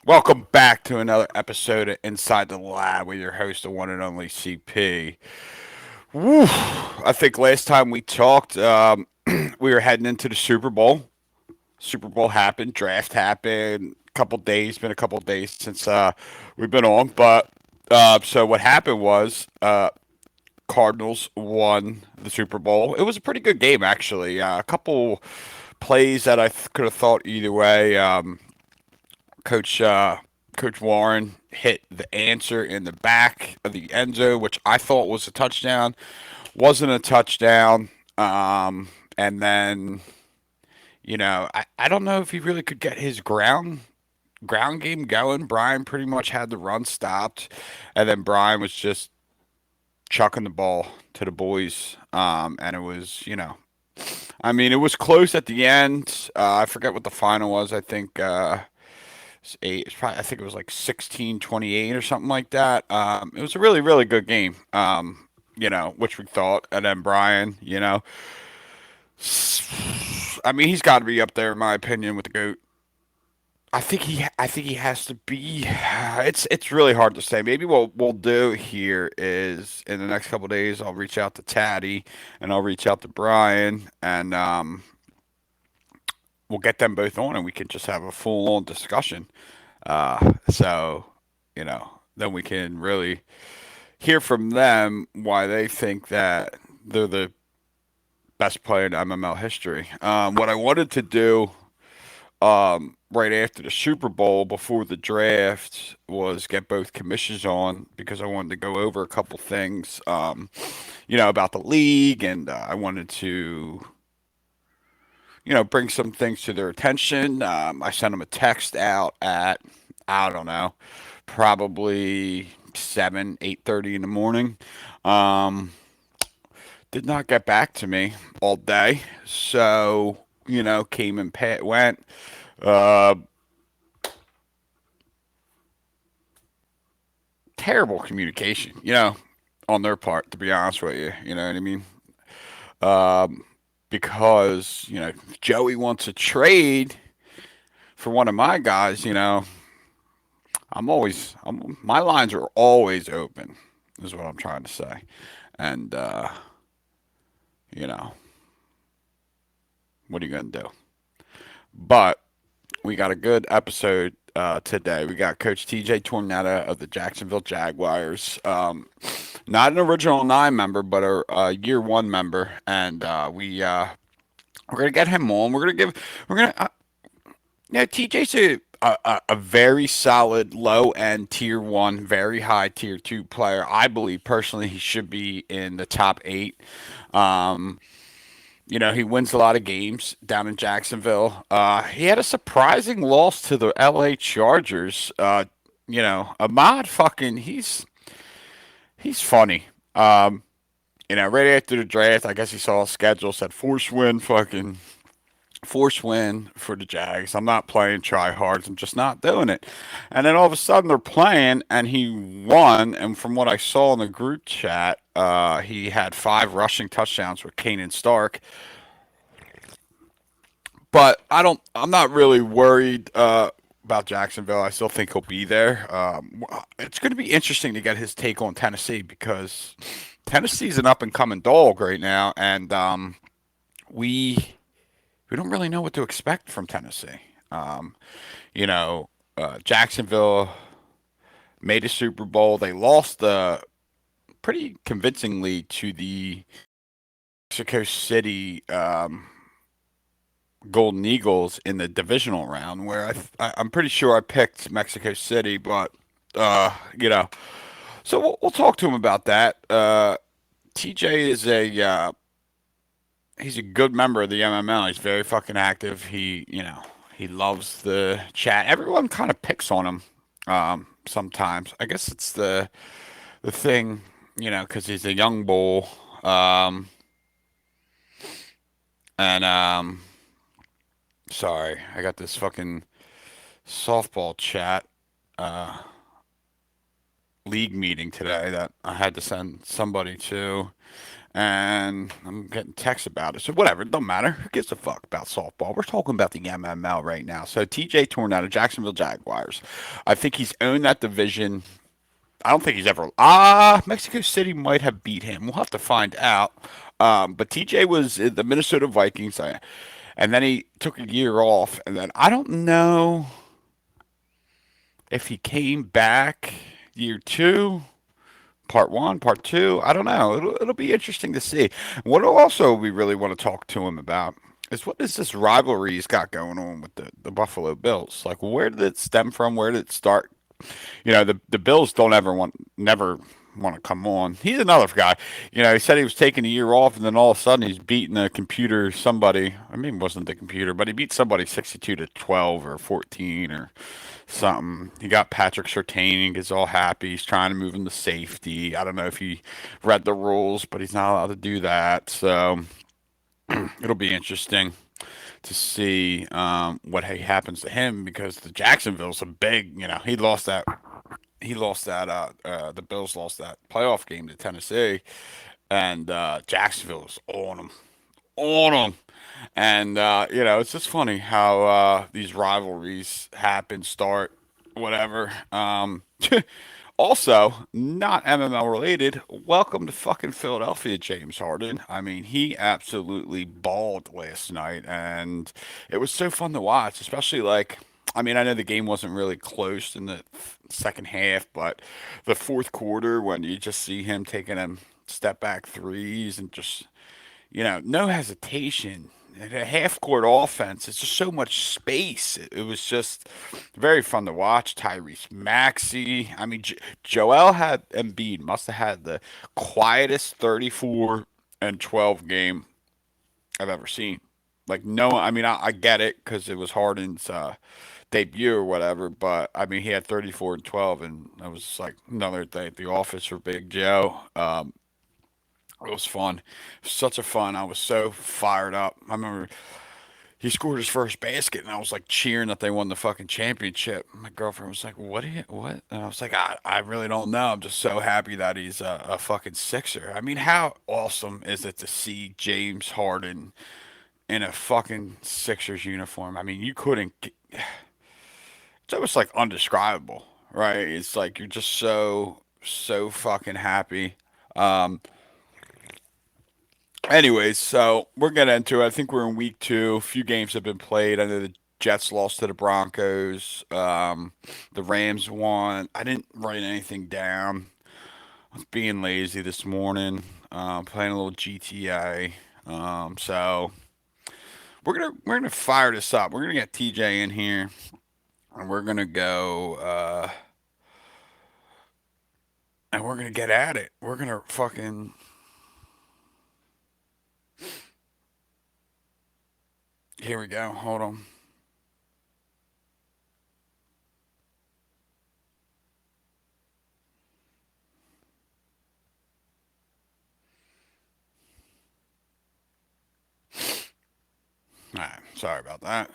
Welcome back to another episode of Inside the Lab with your host, the one and only CP. Woo. I think last time we talked, we were heading into the Super Bowl. Super Bowl happened, draft happened. Been a couple days since we've been on. But so what happened was Cardinals won the Super Bowl. It was a pretty good game, actually. A couple plays that could have thought either way. Coach Coach Warren hit the answer in the back of the end zone, which I thought was a touchdown. Wasn't a touchdown. And then I don't know if he really could get his ground game going. Brian pretty much had the run stopped, and then Brian was just chucking the ball to the boys. And it was I mean, it was close at the end. I forget what the final was. I think eight. I think it was like 16-28 or something like that. It was a really, really good game. Which we thought, and then Brian, I mean, he's got to be up there in my opinion with the goat. I think he has to be. It's really hard to say. Maybe what we'll do here is in the next couple of days, I'll reach out to Taddy and I'll reach out to Brian, and we'll get them both on, and we can just have a full on discussion. So, then we can really hear from them why they think that they're the best player in MML history. What I wanted to do right after the Super Bowl, before the draft, was get both commissions on because I wanted to go over a couple things, about the league, and I wanted to, bring some things to their attention. I sent them a text out at, I don't know, probably 7, 8:30 in the morning. Um, did not get back to me all day, so came and went. Uh, Terrible communication, on their part. To be honest with you, you know what I mean? Um, because Joey wants a trade for one of my guys. My lines are always open, is what I'm trying to say. And, you know, what are you going to do? But we got a good episode today. We got Coach TJ Tornetta of the Jacksonville Jaguars. Not an original nine member, but a year one member. And we're going to get him on. We're going to, TJ's a very solid low end tier one, very high tier two player. I believe personally he should be in the top eight. Um, he wins a lot of games down in Jacksonville. He had a surprising loss to the LA Chargers. Ahmad fucking he's funny. Right after the draft, I guess he saw a schedule said force win for the Jags. I'm not playing try hards. I'm just not doing it. And then all of a sudden they're playing and he won. And from what I saw in the group chat, he had 5 rushing touchdowns with Kanan Stark. But I'm not really worried about Jacksonville. I still think he'll be there. It's going to be interesting to get his take on Tennessee because Tennessee's an up and coming dog right now, and we we don't really know what to expect from Tennessee. Um, Jacksonville made a Super Bowl. They lost pretty convincingly to the Mexico City Golden Eagles in the divisional round, where I'm pretty sure I picked Mexico City, but uh, you know, so we'll talk to him about that. TJ is he's a good member of the MML. He's very fucking active. He loves the chat. Everyone kind of picks on him sometimes. I guess it's the thing, because he's a young bull. Um, and sorry, I got this fucking softball chat uh, league meeting today that I had to send somebody to, and I'm getting texts about it. So whatever, it don't matter. Who gives a fuck about softball? We're talking about the MML right now. So TJ Tornado, Jacksonville Jaguars. I think he's owned that division. I don't think he's ever. Mexico City might have beat him. We'll have to find out. But TJ was in the Minnesota Vikings, and then he took a year off, and then I don't know if he came back year two, part one, part two. I don't know. It'll be interesting to see. What also we really want to talk to him about is what is this rivalry he's got going on with the Buffalo Bills? Like, where did it stem from? Where did it start? The Bills don't never want to come on. He's another guy. He said he was taking a year off, and then all of a sudden he's beating a computer somebody. I mean, it wasn't the computer, but he beat somebody 62-12 or 14 or something. He got Patrick Surtain. Gets all happy. He's trying to move him to safety. I don't know if he read the rules, but he's not allowed to do that. So it'll be interesting to see what happens to him because the Jacksonville's a big. The Bills lost that playoff game to Tennessee, and Jacksonville was on them. And it's just funny how these rivalries happen, start, whatever. Also, not MML related. Welcome to fucking Philadelphia, James Harden. I mean, he absolutely balled last night, and it was so fun to watch. Especially like, I mean, I know the game wasn't really close in the second half, but the fourth quarter when you just see him taking them step back threes and just no hesitation. And a half court offense. It's just so much space. It was just very fun to watch. Tyrese Maxey. I mean, Joel had Embiid must have had the quietest 34-12 game I've ever seen. Like no, I mean I get it because it was Harden's debut or whatever, but I mean he had 34-12, and that was like another day at the office for Big Joe. It was fun. Such a fun. I was so fired up. I remember he scored his first basket, and I was like cheering that they won the fucking championship. My girlfriend was like, "What? What?" And I was like, "I really don't know. I'm just so happy that he's a fucking Sixer. I mean, how awesome is it to see James Harden in a fucking Sixers uniform? I mean, you couldn't. It's almost like undescribable, right? It's like you're just so fucking happy. Um, Anyways, so we're getting into it. I think we're in week two. A few games have been played. I know the Jets lost to the Broncos. The Rams won. I didn't write anything down. I was being lazy this morning. Playing a little GTA. So we're gonna fire this up. We're gonna get TJ in here, and we're gonna go. And we're gonna get at it. We're gonna fucking. Here we go. Hold on. All right. Sorry about that.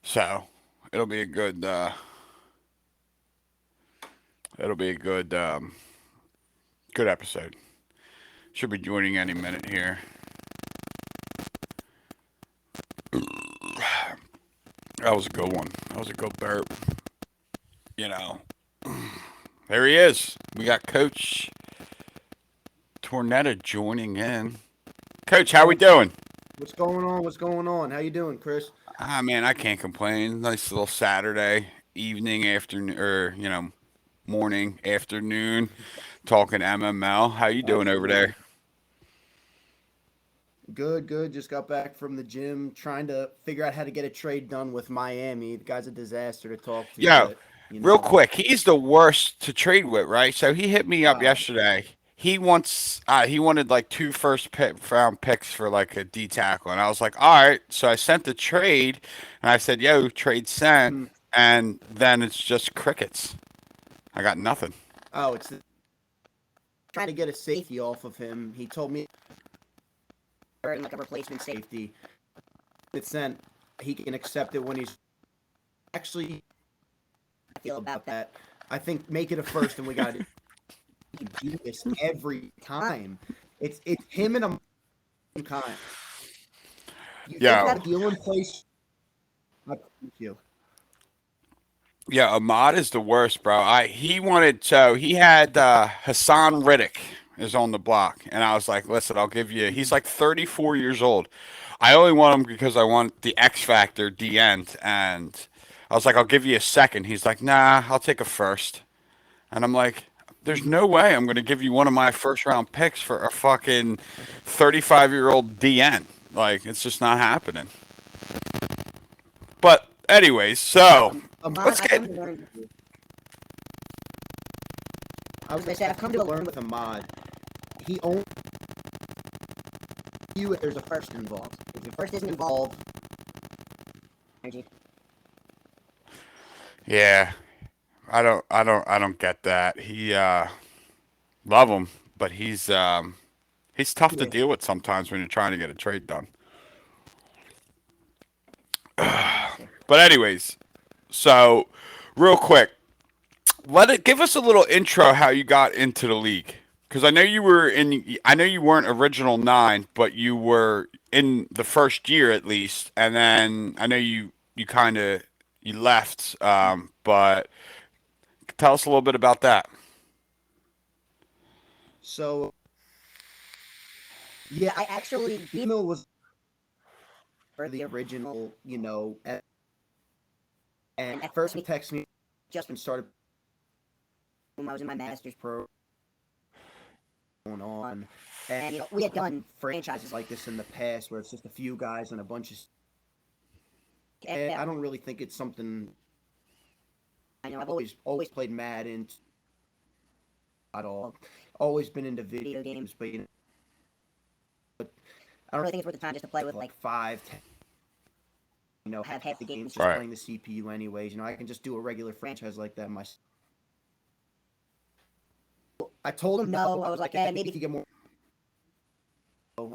So it'll be a good. It'll be a good episode. Should be joining any minute here. That was a good one. That was a good burp. You know, there he is. We got Coach Tornetta joining in. Coach, how we doing? What's going on? What's going on? How you doing, Chris? Ah, man, I can't complain. Nice little Saturday evening, afternoon, or morning, afternoon, talking MML. How you doing over Absolutely. there? Good, good. Just got back from the gym trying to figure out how to get a trade done with Miami. The guy's a disaster to talk to, Yo, but you real know, quick, he's the worst to trade with, right? So he hit me up uh, yesterday. He wanted like two round picks for like a D tackle, and I was like, all right. So I sent the trade, and I said, yo, trade sent, hmm. and then it's just crickets. I got nothing. Oh, it's trying to get a safety off of him. He told me like a replacement safety. It's sent. He can accept it when he's actually I feel about that. I think make it a first, and we got to do this every time. It's him and a kind. You get Yo, that deal in place. I promise you. yeah, Ahmad is the worst, bro. He had Hassan Riddick is on the block, and I was like, listen, I'll give you. He's like 34 years old. I only want him because I want the X Factor, the end, and I was like, I'll give you a second. He's like, nah, I'll take a first, and I'm like, there's no way I'm going to give you one of my first round picks for a fucking 35-year-old DN. Like, it's just not happening. But anyways, so Ahmad, let's I get. come to learn. I was gonna say I've come to learn with Ahmad. He only you if there's a first involved. If the first isn't involved, energy. Yeah, I don't get that. Love him, but he's tough to Yeah. deal with sometimes when you're trying to get a trade done. Monster. But anyways, so real quick, give us a little intro how you got into the league. Because I know you weren't original nine, but you were in the first year at least, and then I know you kind of you left. But tell us a little bit about that. So yeah, I actually BMO was for the original, and at first he texted me just when started when I was in my master's program going on. And we had done franchises like this in the past where it's just a few guys and a bunch of and I don't really think it's something I know I've always played Madden at all. Always been into video games, but I don't really think it's worth the time just to play with like 5, 10. Have half the games just Right. playing the CPU anyways. I can just do a regular franchise like that myself. I told him no. I was like, maybe if you get more.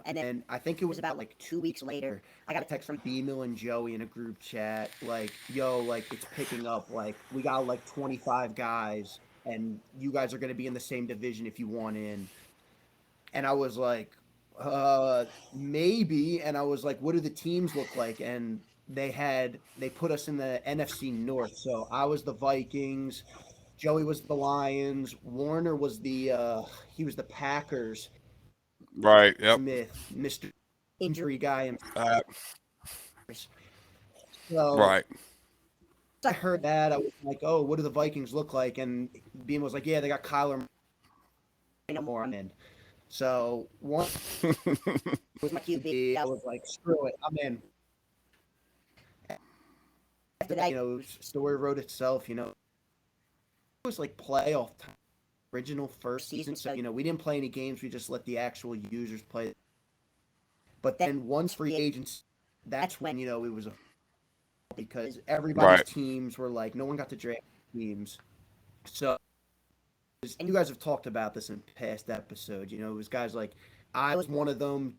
And then I think it was about like 2 weeks later, I got a text from B-Mill and Joey in a group chat, like, yo, like, it's picking up. Like, we got like 25 guys, and you guys are going to be in the same division if you want in. And I was like, maybe. And I was like, what do the teams look like? And they put us in the NFC North. So I was the Vikings. Joey was the Lions. Warner was he was the Packers. Right. Yep. Smith, Mr. Injury guy. And Uh, so right. I heard that. I was like, oh, what do the Vikings look like? And Beam was like, yeah, they got Kyler more in. So one was my QB. I was like, screw it, I'm in. After that, story wrote itself. It was like playoff time, original first season. So we didn't play any games. We just let the actual users play. But then once free agents, that's when it was a because everybody's Right. teams were like no one got to draft teams. So and you guys have talked about this in past episodes. It was guys like I was one of them,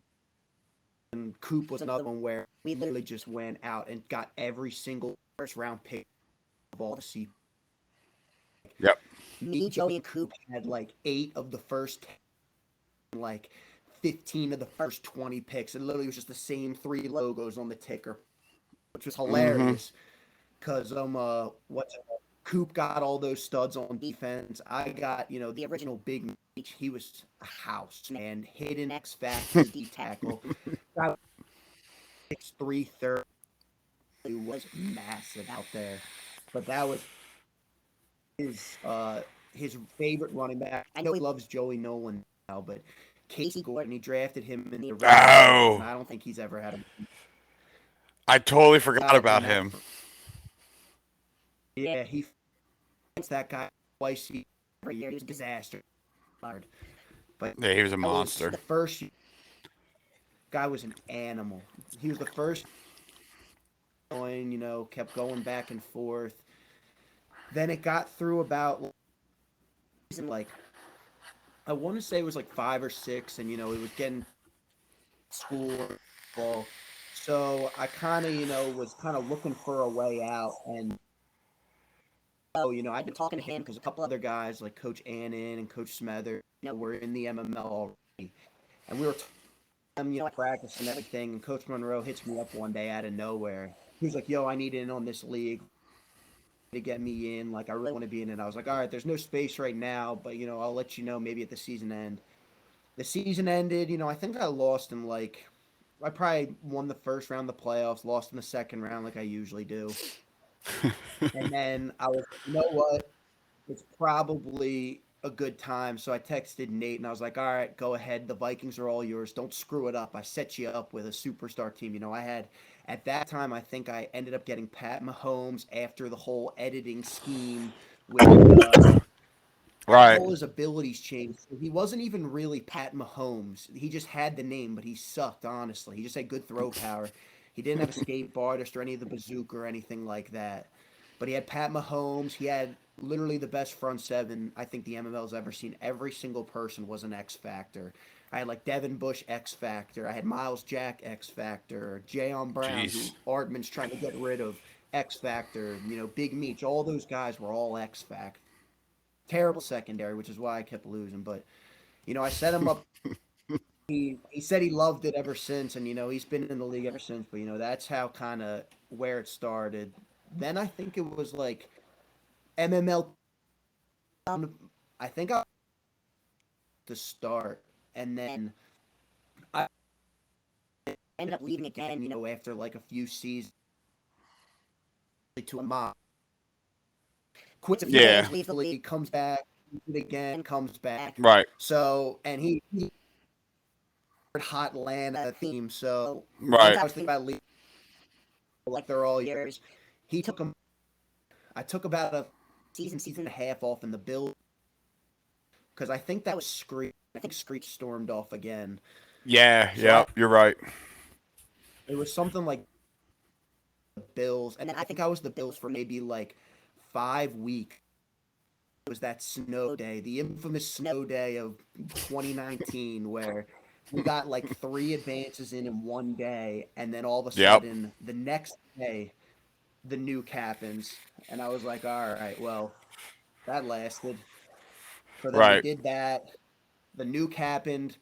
and Coop was another one where we literally just went out and got every single first round pick of all the C. Yep. Me, Joey, and Coop had like 8 of the first 10, like 15 of the first 20 picks. It literally was just the same 3 logos on the ticker, which was Mm-hmm. hilarious. Because Coop got all those studs on defense. I got the original Big Meech. He was a house man, hidden X Factor D tackle. 6'3", 30. He was massive out there, but that was his favorite running back. I know he loves Joey Nolan now, but Casey Gordon, he drafted him in the original, and Oh, I don't think he's ever had a I totally forgot in about that. him. Yeah, he fights that guy twice every year. He was a disaster. But Yeah, he was a that was monster. the first guy was an animal. He was the first going, kept going back and forth. Then it got through about like I want to say it was like 5 or 6, and it was getting school ball. So I kind of was kind of looking for a way out, and oh, I've been talking to him because a couple other guys like Coach Annan and Coach Smether, were in the MML already, and we were practice and everything. And Coach Monroe hits me up one day out of nowhere. He was like, "Yo, I need in on this league to get me in. Like, I really want to be in it." I was like, "All right, there's no space right now, but I'll let you know maybe at the season end." The season ended. I think I lost in like I probably won the first round of the playoffs, lost in the second round like I usually do. And then I was like, you know what? It's probably a good time. So I texted Nate and I was like, all right, go ahead. The Vikings are all yours. Don't screw it up. I set you up with a superstar team. I had, at that time, I think I ended up getting Pat Mahomes after the whole editing scheme with Right. all his abilities changed. So he wasn't even really Pat Mahomes. He just had the name, but he sucked, honestly. He just had good throw power. He didn't have a skateboard artist or any of the bazooka or anything like that. But he had Pat Mahomes. He had literally the best front seven I think the MML's ever seen. Every single person was an X Factor. I had like Devin Bush X Factor. I had Miles Jack X Factor. Jayon Brown, who Jeez. Ardman's trying to get rid of, X Factor. Big Meech. All those guys were all X Factor. Terrible secondary, which is why I kept losing. But I set him up. He said he loved it ever since, and he's been in the league ever since. But that's how kind of where it started. Then I think it was like MML. I think I to start, and then I ended up leaving again. After like a few seasons to a mob. Quits a few Yeah. games, leaves the league, comes back, leaves it again, comes back. Right. So, and he hot Atlanta theme. So once Right. I was thinking about leaving, like they're all yours, he took them. I took about a season and a half off in the Bills because I think that was Screech. I think Screech stormed off again. Yeah. So Yeah. You're right. it was something like the Bills, and then I think I was the Bills for maybe like 5 weeks. It was that snow day, the infamous snow day of 2019, where we got like 3 advances in one day, and then all of a Yep. sudden the next day the nuke happens, and I was like, all right, well, that lasted. So then we Right. did that. The nuke happened.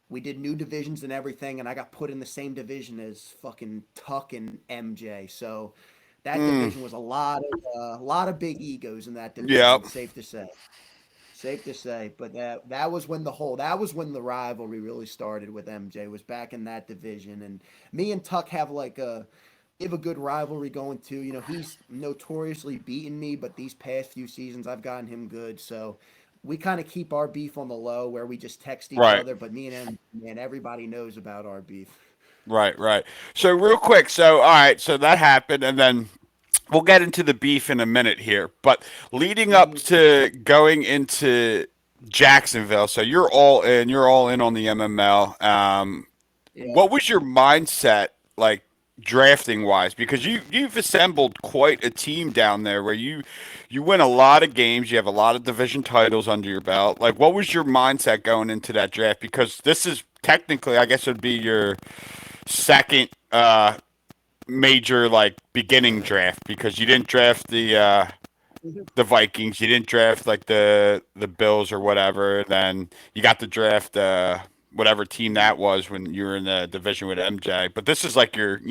We did new divisions and everything, and I got put in the same division as fucking Tuck and MJ. So that Mm. division was a lot of big egos in that Yep. division. Safe to say. Safe to say, but that was when the rivalry really started with MJ, was back in that division, and me and Tuck have like a good rivalry going too. He's notoriously beaten me, but these past few seasons I've gotten him good, so we kind of keep our beef on the low where we just text each Right. other. But me and him, man, everybody knows about our beef. Right. Right. So real quick. So all right. So that happened, and then we'll get into the beef in a minute here. But leading up Mhm. to going into Jacksonville, so you're all in. You're all in on the MML. Yeah. What was your mindset like drafting wise? Because you've assembled quite a team down there where you win a lot of games, you have a lot of division titles under your belt. Like what was your mindset going into that draft? Because this is technically, I guess it would be your second major like beginning draft because you didn't draft the Vikings, you didn't draft like the Bills or whatever. Then you got to draft whatever team that was when you were in the division with MJ. But this is like your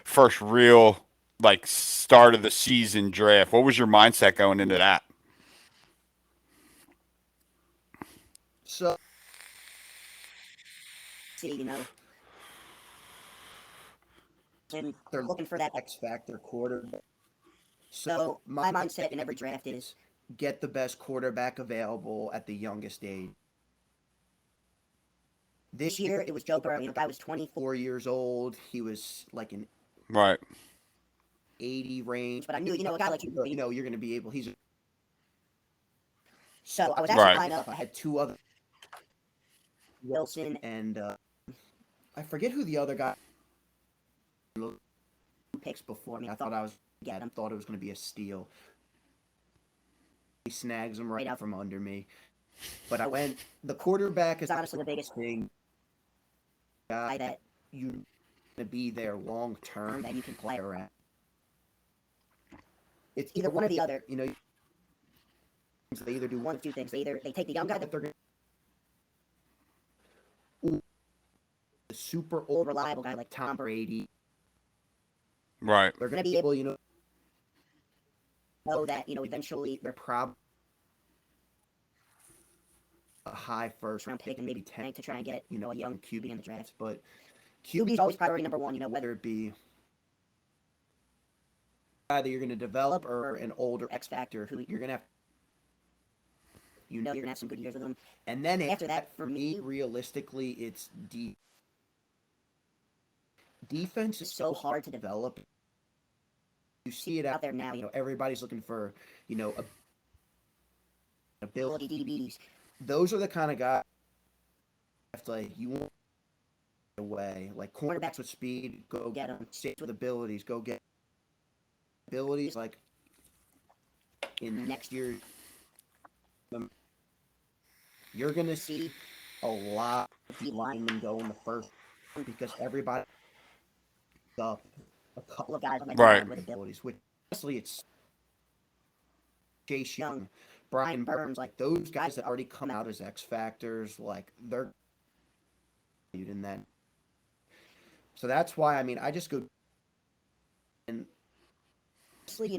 first real like start of the season draft. What was your mindset going into that? So see, and they're looking for that X factor quarterback. So my mindset in every draft is get the best quarterback available at the youngest age. This year it was Joe Burrow. Guy was 24 years old. He was like an Right. 80 range, but I knew, a guy like you're going to be able. He's so I was actually Right. lined up. I had two other Wilson and I forget who the other guy picks before me. I thought I was get him. Thought it was going to be a steal. He snags him right out from under me. But I went. The quarterback is honestly the biggest thing. Guy that you to be there long term that you can play around. it's either one or the other. You know, they either do one of two things. They take the young guy that they're going to, the super old reliable guy like Tom Brady. Right. They're going to be able, know that eventually they're probably a high first round pick and maybe 10 to try and get a young QB in the draft. But QB is always priority number one. Whether it be a guy that you're going to develop or an older X factor who you're going to have. You're going to have some good years with them. And then after that, for me, realistically, it's defense is so hard to develop. You see it out there now. Everybody's looking for, ability DBs. Those are the kind of guys like you want away. Like cornerbacks with speed, go get them. Safeties with abilities, go get abilities. Like in next year, you're gonna see a lot of D linemen go in the first round because everybody up a couple of guys on the line with abilities. Which honestly, it's Chase Young, Brian Burns, like those guys that already come out as X factors. Like they're in that. So that's why I just go and honestly,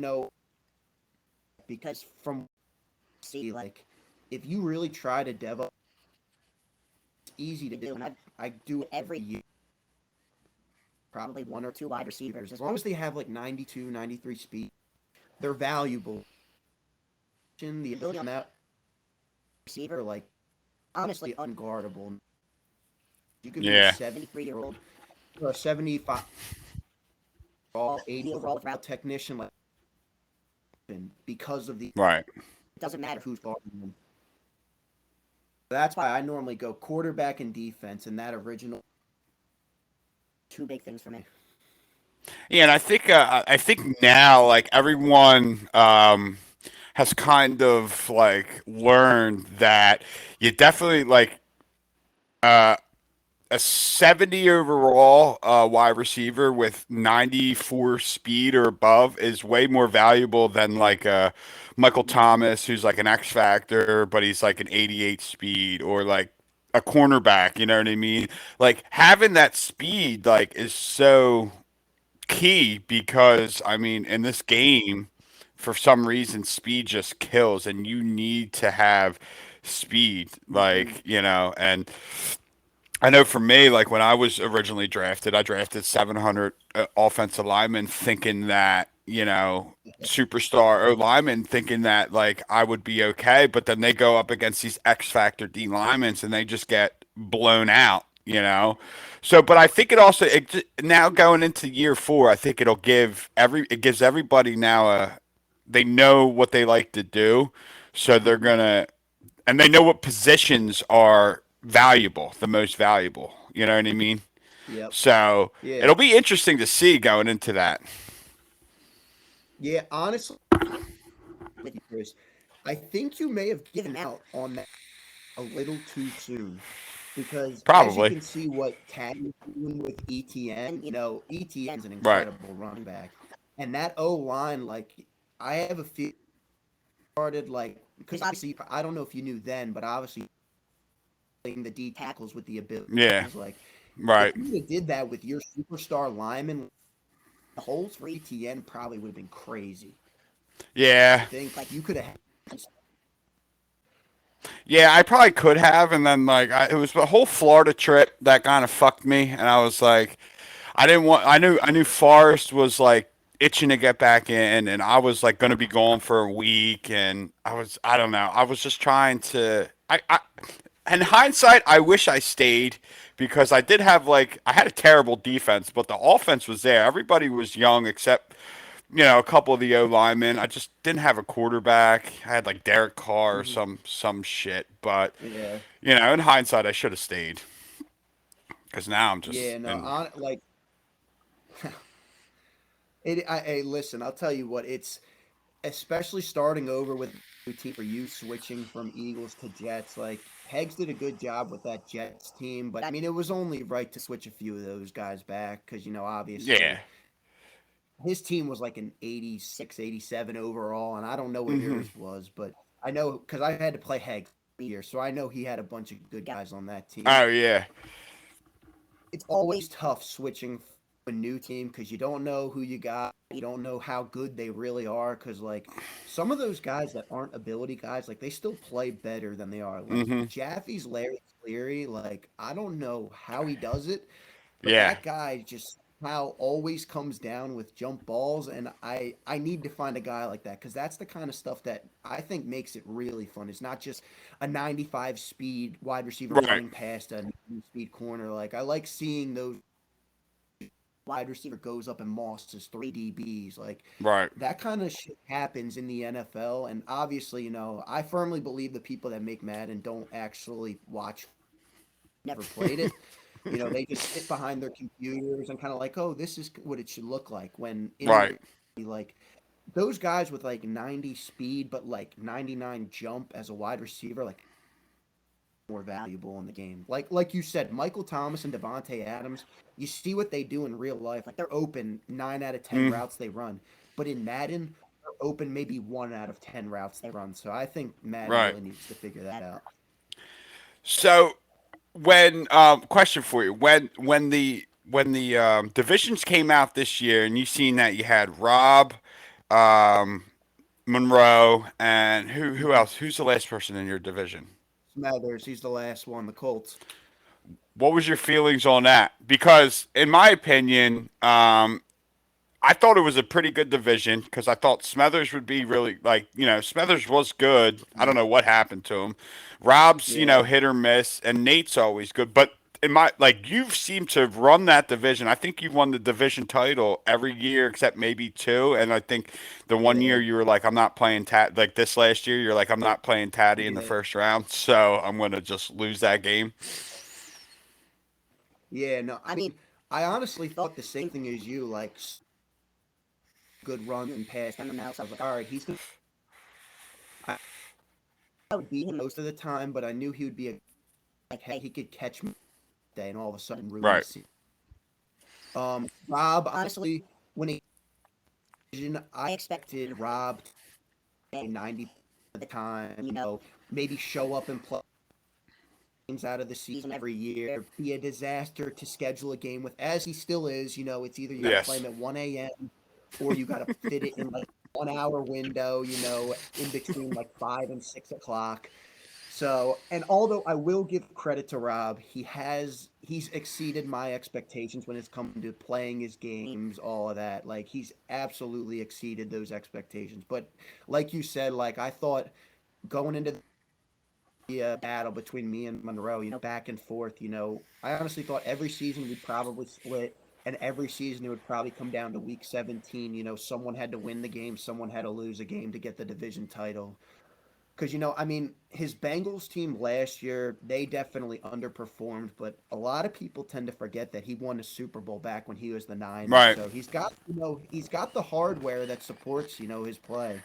because from see like if you really try to develop, it's easy to do, and I do it every year. Probably one or two wide receivers, as long as they have like 92, 93 speed, they're valuable. The ability on that receiver, like honestly, unguardable. You could be a 73-year-old or a 75, 80 overall route technician, like because of the right. It doesn't matter who's guarding them. That's why I normally go quarterback and defense, and that original two big things for me. Yeah, and I think now like everyone has kind of like learned that you definitely like uh, a 70 overall wide receiver with 94 speed or above is way more valuable than like Michael Thomas, who's like an X factor, but he's like an 88 speed, or like a cornerback. You know what I mean? Like having that speed like is so key because I mean in this game for some reason speed just kills and you need to have speed like and I know for me like when I was originally drafted I drafted 700 offensive linemen thinking that superstar O linemen thinking that like I would be okay, but then they go up against these X factor D linemen and they just get blown out. So, but I think now going into year 4, I think it gives everybody now they know what they like to do, so they're gonna and they know what positions are valuable, the most valuable. You know what I mean? Yep. So Yeah. it'll be interesting to see going into that. Yeah, honestly, Chris, I think you may have given out on that a little too soon. Because as you Probably. can see what Tag is doing with ETN, ETN's an Right. incredible running back. And that O line, like, I have a few started like because obviously I don't know if you knew then, but obviously playing the D tackles with the ability. Yeah. Like if Right. you did that with your superstar lineman, the holes for ETN probably would have been crazy. Yeah. I think like you could have. Yeah, I probably could have, and then like it was the whole Florida trip that kind of fucked me, and I was like, I didn't want. I knew Forrest was like itching to get back in, and I was like going to be gone for a week, and I don't know, I was just trying to. In hindsight, I wish I stayed because I did have like I had a terrible defense, but the offense was there. Everybody was young except a couple of the O linemen. I just didn't have a quarterback. I had like Derek Carr or some shit. But Yeah. in hindsight, I should have stayed because now I'm just Yeah. No. and Like. Hey, listen. I'll tell you what. It's especially starting over with a new team for you switching from Eagles to Jets. Like Hegs did a good job with that Jets team, but it was only right to switch a few of those guys back because yeah, obviously his team was like an 86, 87 overall, and I don't know what Hmm. yours was, but I know because I had to play Hags here, so I know he had a bunch of good guys on that team. Oh yeah, It's always tough switching a new team because you don't know who you got. You don't know how good they really are. Because like some of those guys that aren't ability guys, like they still play better than they are. Like hmm, Jaffe's Larry Cleary, like I don't know how he does it, but yeah, that guy just how always comes down with jump balls, and I need to find a guy like that because that's the kind of stuff that I think makes it really fun. It's not just a 95 speed wide receiver right, running past a 90 speed corner. Like I like seeing those wide receiver goes up and mosses 3 DBs. Like right, that kind of shit happens in the NFL. And obviously, I firmly believe the people that make Madden don't actually watch, never played it. They just sit behind their computers and kind of like, oh, this is what it should look like. When in right, reality, like those guys with like 90 speed but like 99 jump as a wide receiver, like more valuable in the game. Like you said, Michael Thomas and Devontae Adams, you see what they do in real life. Like they're open 9 out of 10 mm, routes they run, but in Madden, they're open maybe 1 out of 10 routes they run. So I think Madden right. really needs to figure that out. So when question for you when the divisions came out this year and you seen that you had Rob, um, Monroe, and who Mhm. else? Who's the last person in your division? Smathers, he's the last one. The Colts. What was your feelings on that? Because in my opinion, I thought it was a pretty good division because I thought Smethers would be really like Smethers was good. I don't Mhm. know what happened to him. Rob's Yeah. hit or miss, and Nate's always good. But in my like you've seemed to run that division. I think you've won the division title every year except maybe two. And I think the one Yeah. year you were like, I'm not playing Tat. Like this last year, you're like, I'm not playing Tatty in the Yeah. first round, so I'm gonna just lose that game. Yeah. No, I mean, I honestly thought the same thing as you. Like good runs and pass and else. I was like, all right, he's gonna. I would beat him most of the time, but I knew he would be like, hey, he could catch me day and all of a sudden ruin the Right. season. Rob, honestly, when he I expected Rob to play 90% of the time, maybe show up and play games out of the season every year, be a disaster to schedule a game with, as he still is. It's either you got to play Yes. him at 1 a.m. or you got to fit it in like 1 hour window, in between like 5 and 6 o'clock. So, and although I will give credit to Rob, he's exceeded my expectations when it's come to playing his games, all of that. Like he's absolutely exceeded those expectations. But like you said, like I thought going into the battle between me and Monroe, back and forth, I honestly thought every season we'd probably split, and every season it would probably come down to week 17. Someone had to win the game, someone had to lose a game to get the division title. Because I mean, his Bengals team last year, they definitely underperformed, but a lot of people tend to forget that he won a Super Bowl back when he was the Niners. Right. So he's got the hardware that supports, his play.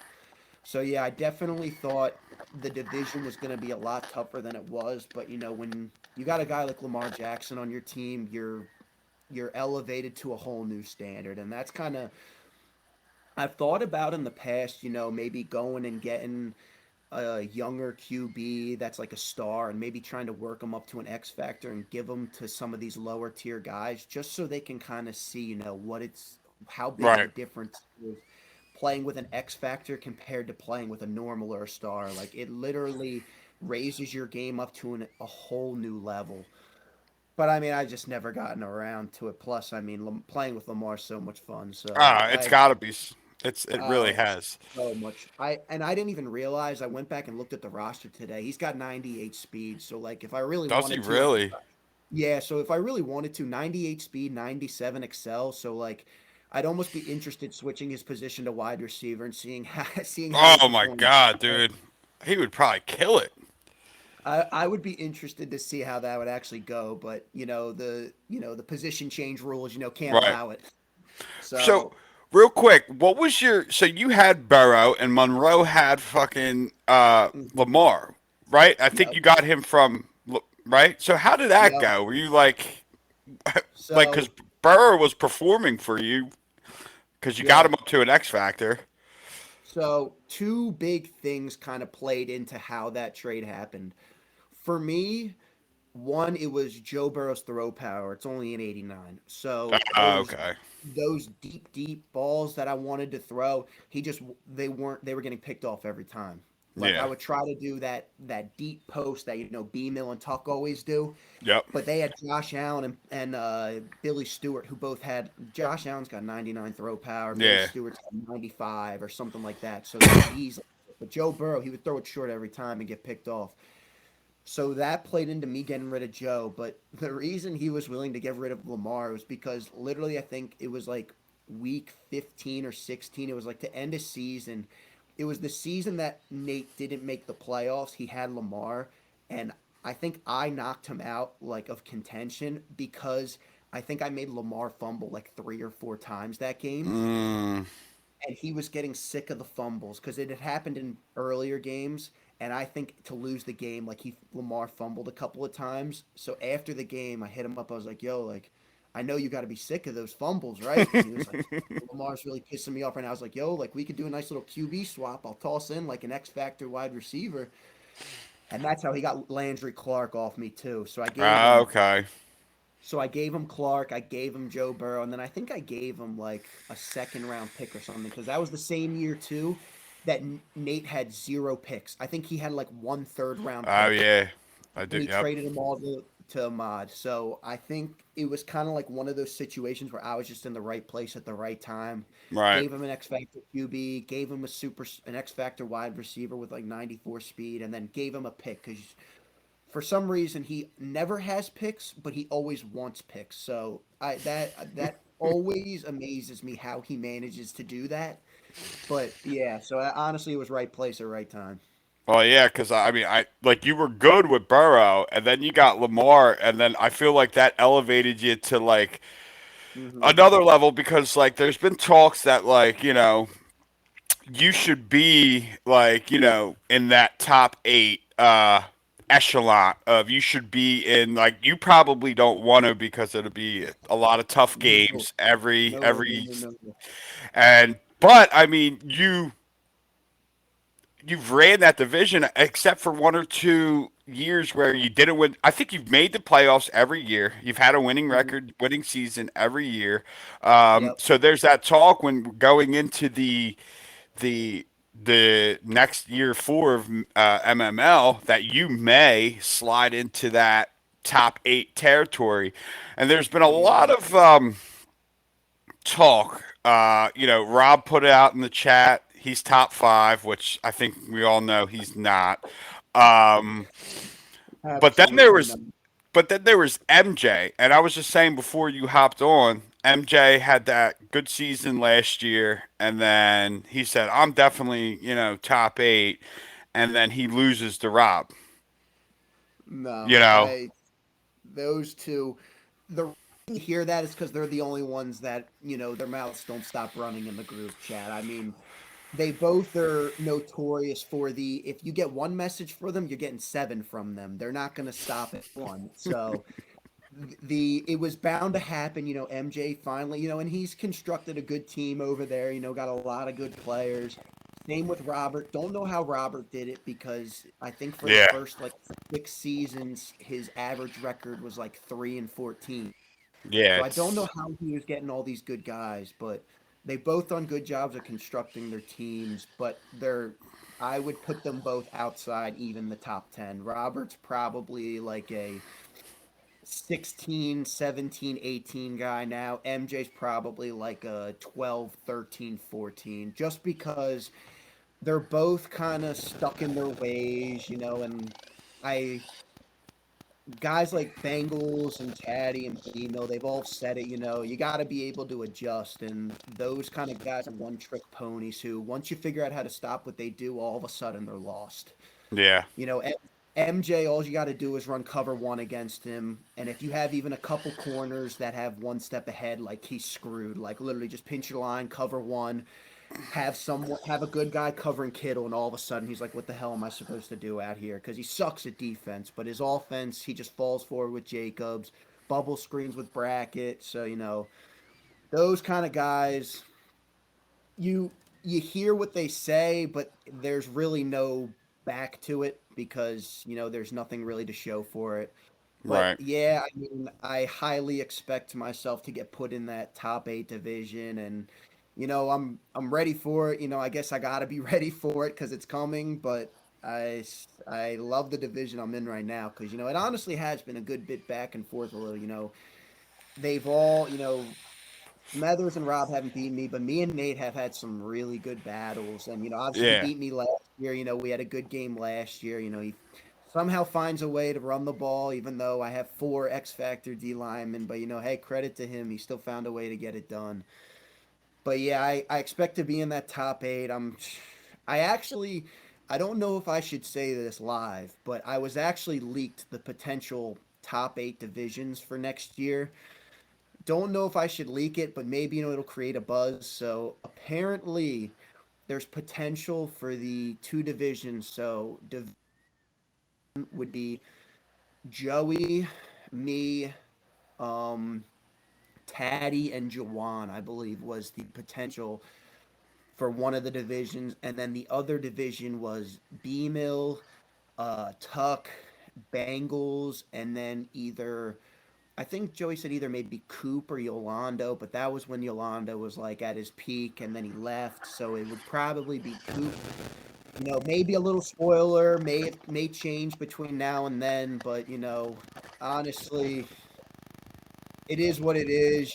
So yeah, I definitely thought the division was going to be a lot tougher than it was, but when you got a guy like Lamar Jackson on your team, you're elevated to a whole new standard, and that's kind of I've thought about in the past, maybe going and getting a younger QB that's like a star and maybe trying to work them up to an X factor and give them to some of these lower tier guys just so they can kind of see, how big of a Right. difference is playing with an X factor compared to playing with a normal or a star. Like it literally raises your game up to a whole new level. But I mean, I just never gotten around to it. Plus, I mean, playing with Lamar's so much fun. So Ah, it's got to be. It really oh, has. so much. I didn't even realize. I went back and looked at the roster today. He's got 98 speed. So like, if I really Does he wanted to, really? yeah. So if I really wanted to, 98 speed, 97 excel. So like, I'd almost be interested switching his position to wide receiver and seeing how he Oh my performs. god, dude. He would probably kill it. I would be interested to see how that would actually go, but the position change rules, can't Right. allow it. So, So real quick, what was your so you had Burrow and Monroe had fucking mhm, Lamar, right? I think yep, you got him from right? So how did that yep. go? Were you like So cuz Burrow was performing for you. because you got Yeah. him up to an X factor. So two big things kind of played into how that trade happened. For me, one, it was Joe Burrow's throw power. It's only an 89. So Okay. those deep balls that I wanted to throw, they were getting picked off every time. Like I Yeah. would try to do that deep post that B Mill and Tuck always do, Yep. but they had Josh Allen and Billy Stewart, who both had. Josh Allen's got 99 throw power. Billy Yeah. Stewart's got 95 or something like that. So they could easily. But Joe Burrow, he would throw it short every time and get picked off. So that played into me getting rid of Joe. But the reason he was willing to get rid of Lamar was because literally, I think it was like week 15 or 16. It was like to end a season. It was the season that Nate didn't make the playoffs. He had Lamar, and I think I knocked him out like of contention because I think I made Lamar fumble like 3 or 4 times that game, Mm, and he was getting sick of the fumbles because it had happened in earlier games. And I think to lose the game, like Lamar fumbled a couple of times. So after the game, I hit him up. I was like, "Yo, like, I know you got to be sick of those fumbles, right?" And he was like, "Lamar's really pissing me off." And I was like, "Yo, like, we could do a nice little QB swap. I'll toss in like an X factor wide receiver." And that's how he got Landry Clark off me too. okay. So I gave him Clark, I gave him Joe Burrow, and then I think I gave him like a second round pick or something because that was the same year too that Nate had 0 picks. I think he had like one third round Oh pick, yeah. I and did. he Yep. traded them all to Ahmad. So I think it was kind of like one of those situations where I was just in the right place at the right time. Right. Gave him an X Factor QB, gave him an X Factor wide receiver with like 94 speed, and then gave him a pick because for some reason he never has picks, but he always wants picks. So that always amazes me how he manages to do that. But yeah, so honestly, it was right place at right time. Well, yeah, because I mean, I like you were good with Burrow, and then you got Lamar, and then I feel like that elevated you to like Hmm. another level because like there's been talks that like you should be like in that top 8 echelon of you should be in like you probably don't want to because it'll be a lot of tough No, games every no, no, every no, no, no. and but I mean you've ran that division except for 1 or 2 years where you didn't win. I think you've made the playoffs every year. You've had a winning Mhm. record, winning season every year. Yep. So there's that talk when going into the the next year 4 of MML that you may slide into that top 8 territory. And there's been a lot Yeah. of talk. Rob put it out in the chat. He's top 5, which I think we all know he's not. Um, but then there Absolutely was not. but then there was MJ, and I was just saying before you hopped on, MJ had that good season last year, and then he said, "I'm definitely top 8," and then he loses to Rob. No, You know, those two. The reason you hear that is because they're the only ones that their mouths don't stop running in the group chat. I mean, they both are notorious for the if you get one message for them, you're getting seven from them. They're not going to stop at one. So the it was bound to happen. MJ finally, and he's constructed a good team over there. Got a lot of good players. Same with Robert. Don't know how Robert did it because I think for the yeah, first like 6 seasons, his average record was like 3-14. yeah, So I don't know it's how he was getting all these good guys, but they both done good jobs of constructing their teams. But I would put them both outside even the top 10. Robert's probably like a 16, 17, 18 guy now. MJ's probably like a 12, 13, 14, just because they're both kind of stuck in their ways, and I guys like Bengals and Caddy and Primo, they've all said it, you got to be able to adjust. And those kind of guys are one trick ponies who, once you figure out how to stop what they do, all of a sudden they're lost. yeah, You know, MJ, all you got to do is run cover one against him. And if you have even a couple corners that have one step ahead, like he's screwed. Like literally just pinch your line, cover one, have a good guy covering Kittle, and all of a sudden he's like, "What the hell am I supposed to do out here?" Because he sucks at defense, but his offense, he just falls forward with Jacobs, bubble screens with Brackett. So those kind of guys. you you hear what they say, but there's really no back to it because there's nothing really to show for it. But Right. yeah, I mean, I highly expect myself to get put in that top eight division, and I'm ready for it. I guess I gotta be ready for it because it's coming. But I love the division I'm in right now because it honestly has been a good bit back and forth. A little, they've all Smethers and Rob haven't beaten me, but me and Nate have had some really good battles. And, obviously he Yeah. beat me last year. We had a good game last year. He somehow finds a way to run the ball, even though I have four X Factor D linemen. But, hey, credit to him. He still found a way to get it done. But yeah, I expect to be in that top eight. I actually, I don't know if I should say this live, but I was actually leaked the potential top eight divisions for next year. Don't know if I should leak it, but maybe it'll create a buzz. So apparently, there's potential for the two divisions. So division would be Joey, me, um, Taddy, and Jawan. I believe was the potential for one of the divisions, and then the other division was B Mill, Tuck, Bengals, and then either I think Joey said either maybe Coop or Yolando, but that was when Yolando was like at his peak and then he left, so it would probably be Coop. Maybe a little spoiler, may change between now and then, but honestly, it is what it is.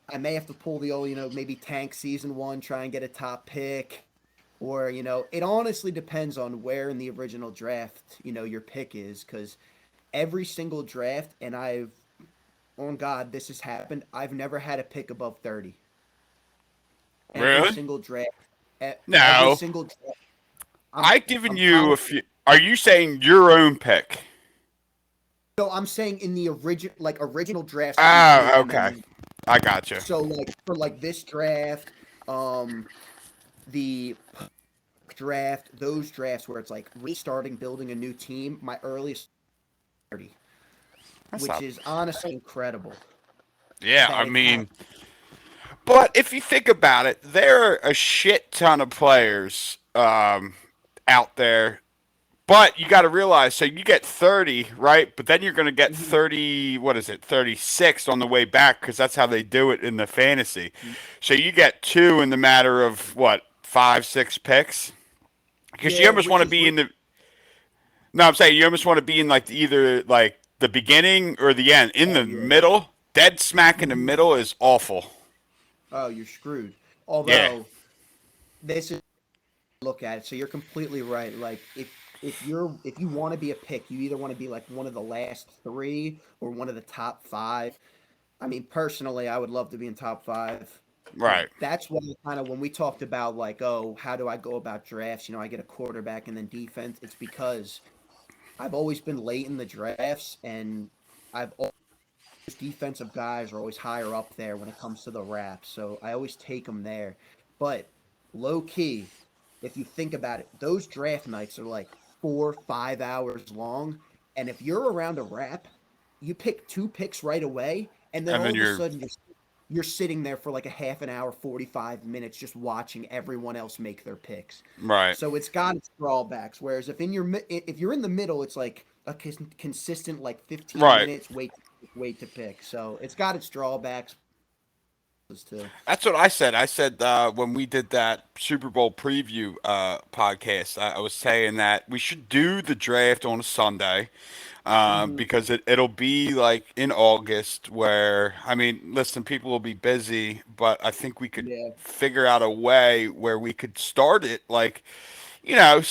I may have to pull the old, maybe tank season one, try and get a top pick. Or, it honestly depends on where in the original draft, your pick is. Because every single draft, and on God, this has happened. I've never had a pick above 30. Every Really? single draft. Every No. single draft. I'm, I've given I'm you a telling few. Are you saying your own pick? No, I'm saying in the original drafts that we Ah, do, and okay. then I got you. so for this draft, the draft, those drafts where it's like restarting, building a new team, my earliest 30, That's which not. is honestly incredible Yeah, that I it happened. mean, but if you think about it, there are a shit ton of players out there. But you got to realize, so you get 30, right? But then you're going to get Mhm. 30, what is it, 36 on the way back because that's how they do it in the fantasy. So you get two in the matter of, what, five, six picks? Because you Yeah, almost want which to is be in the, no, I'm saying you almost want to be in like either like the beginning or the end. In oh the yeah. middle, dead smack in the Mhm. middle is awful. Oh, you're screwed. Yeah, Although this is look at it, so you're completely right. Like if you want to be a pick, you either want to be like one of the last three or one of the top five. I mean, personally, I would love to be in top five. right, That's why kind of when we talked about like, oh, how do I go about drafts? I get a quarterback and then defense. It's because I've always been late in the drafts, and I've always defensive guys are always higher up there when it comes to the wraps. So I always take them there. But low key, if you think about it, those draft nights are like 4, 5 hours long. And if you're around a wrap, you pick two picks right away, and then and all then of a you're sudden you're sitting there for like a half an hour, 45 minutes, just watching everyone else make their picks. right, So it's got its drawbacks. Whereas if you're in the middle, it's like a consistent like 15 right. minutes wait to pick. So it's got its drawbacks too. That's what I said. I said when we did that Super Bowl preview podcast, I was saying that we should do the draft on a Sunday Hmm. because it'll be like in August where, I mean, listen, people will be busy, but I think we could Yeah. figure out a way where we could start it like, you know,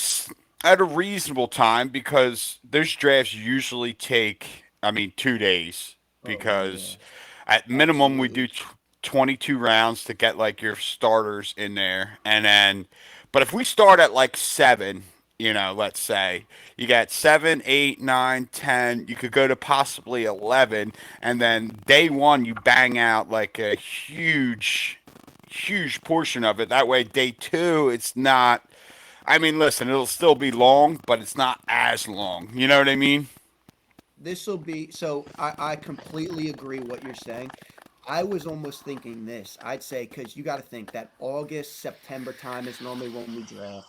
at a reasonable time because those drafts usually take, I mean, 2 days Oh yeah. because at minimum we do Absolutely. 22 rounds to get like your starters in there. And then, but if we start at like seven, let's say you got 7, 8, 9, 10, you could go to possibly 11. And then day one, you bang out like a huge portion of it. That way, day two, it's not. I mean, listen, it'll still be long, but it's not as long. You know what I mean? This will be so. I completely agree what you're saying. I was almost thinking this. I'd say because you got to think that August, September time is normally when we draft.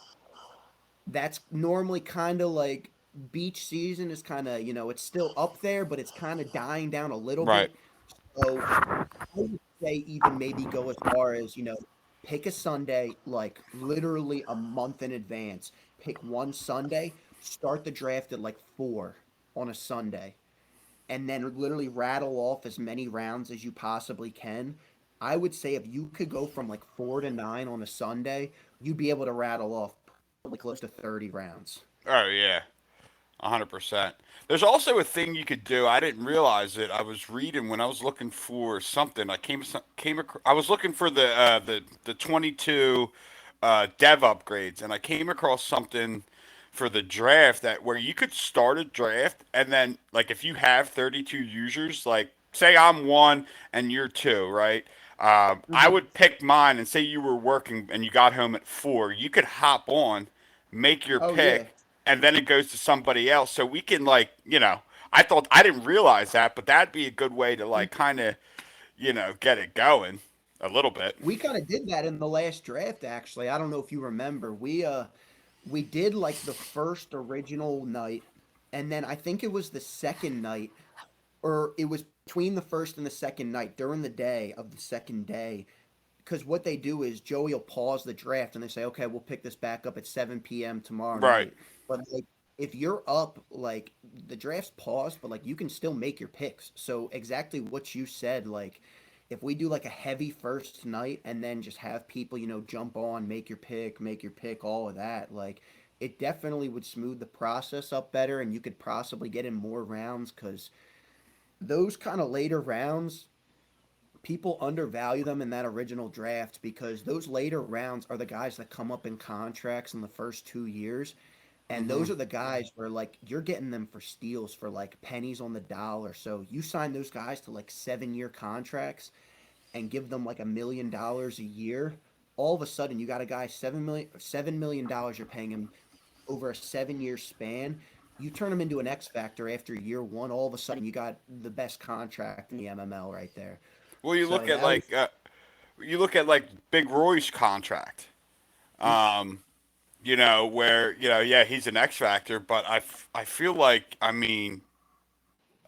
That's normally kind of like beach season is kind of, it's still up there, but it's kind of dying down a little Right. bit. So I would say even maybe go as far as, pick a Sunday, like literally a month in advance. Pick one Sunday, start the draft at like 4 on a Sunday, and then literally rattle off as many rounds as you possibly can. I would say if you could go from like 4 to 9 on a Sunday, you'd be able to rattle off probably close to 30 rounds. Oh yeah. 100%. There's also a thing you could do. I didn't realize it. I was reading when I was looking for something. I was looking for the 22 dev upgrades, and I came across something for the draft that where you could start a draft, and then like if you have 32 users, like say I'm one and you're two, right? I Hmm. would pick mine and say you were working and you got home at 4. You could hop on, make your Oh yeah. pick, and then it goes to somebody else. So we can like, I thought I didn't realize that, but that'd be a good way to like kind of, get it going a little bit. We kind of did that in the last draft actually. I don't know if you remember. We did like the first original night, and then I think it was the second night, or it was between the first and the second night during the day of the second day. Because what they do is Joey will pause the draft and they say, okay, we'll pick this back up at 7 p.m. tomorrow Right. night. But like, if you're up, like the draft's paused, but like you can still make your picks. So exactly what you said, like if we do like a heavy first night and then just have people, jump on, make your pick, all of that, like it definitely would smooth the process up better, and you could possibly get in more rounds because those kind of later rounds, people undervalue them in that original draft because those later rounds are the guys that come up in contracts in the first 2 years. And Hmm. those are the guys where like you're getting them for steals for like pennies on the dollar. So you sign those guys to like 7 year contracts and give them like $1 million a year. All of a sudden you got a guy $7 million you're paying him over a 7 year span. You turn him into an X factor after year one. All of a sudden you got the best contract in the MML right there. Well, So that was. you look at like Big Roy's contract. Um, where yeah, he's an X factor, but I feel like I mean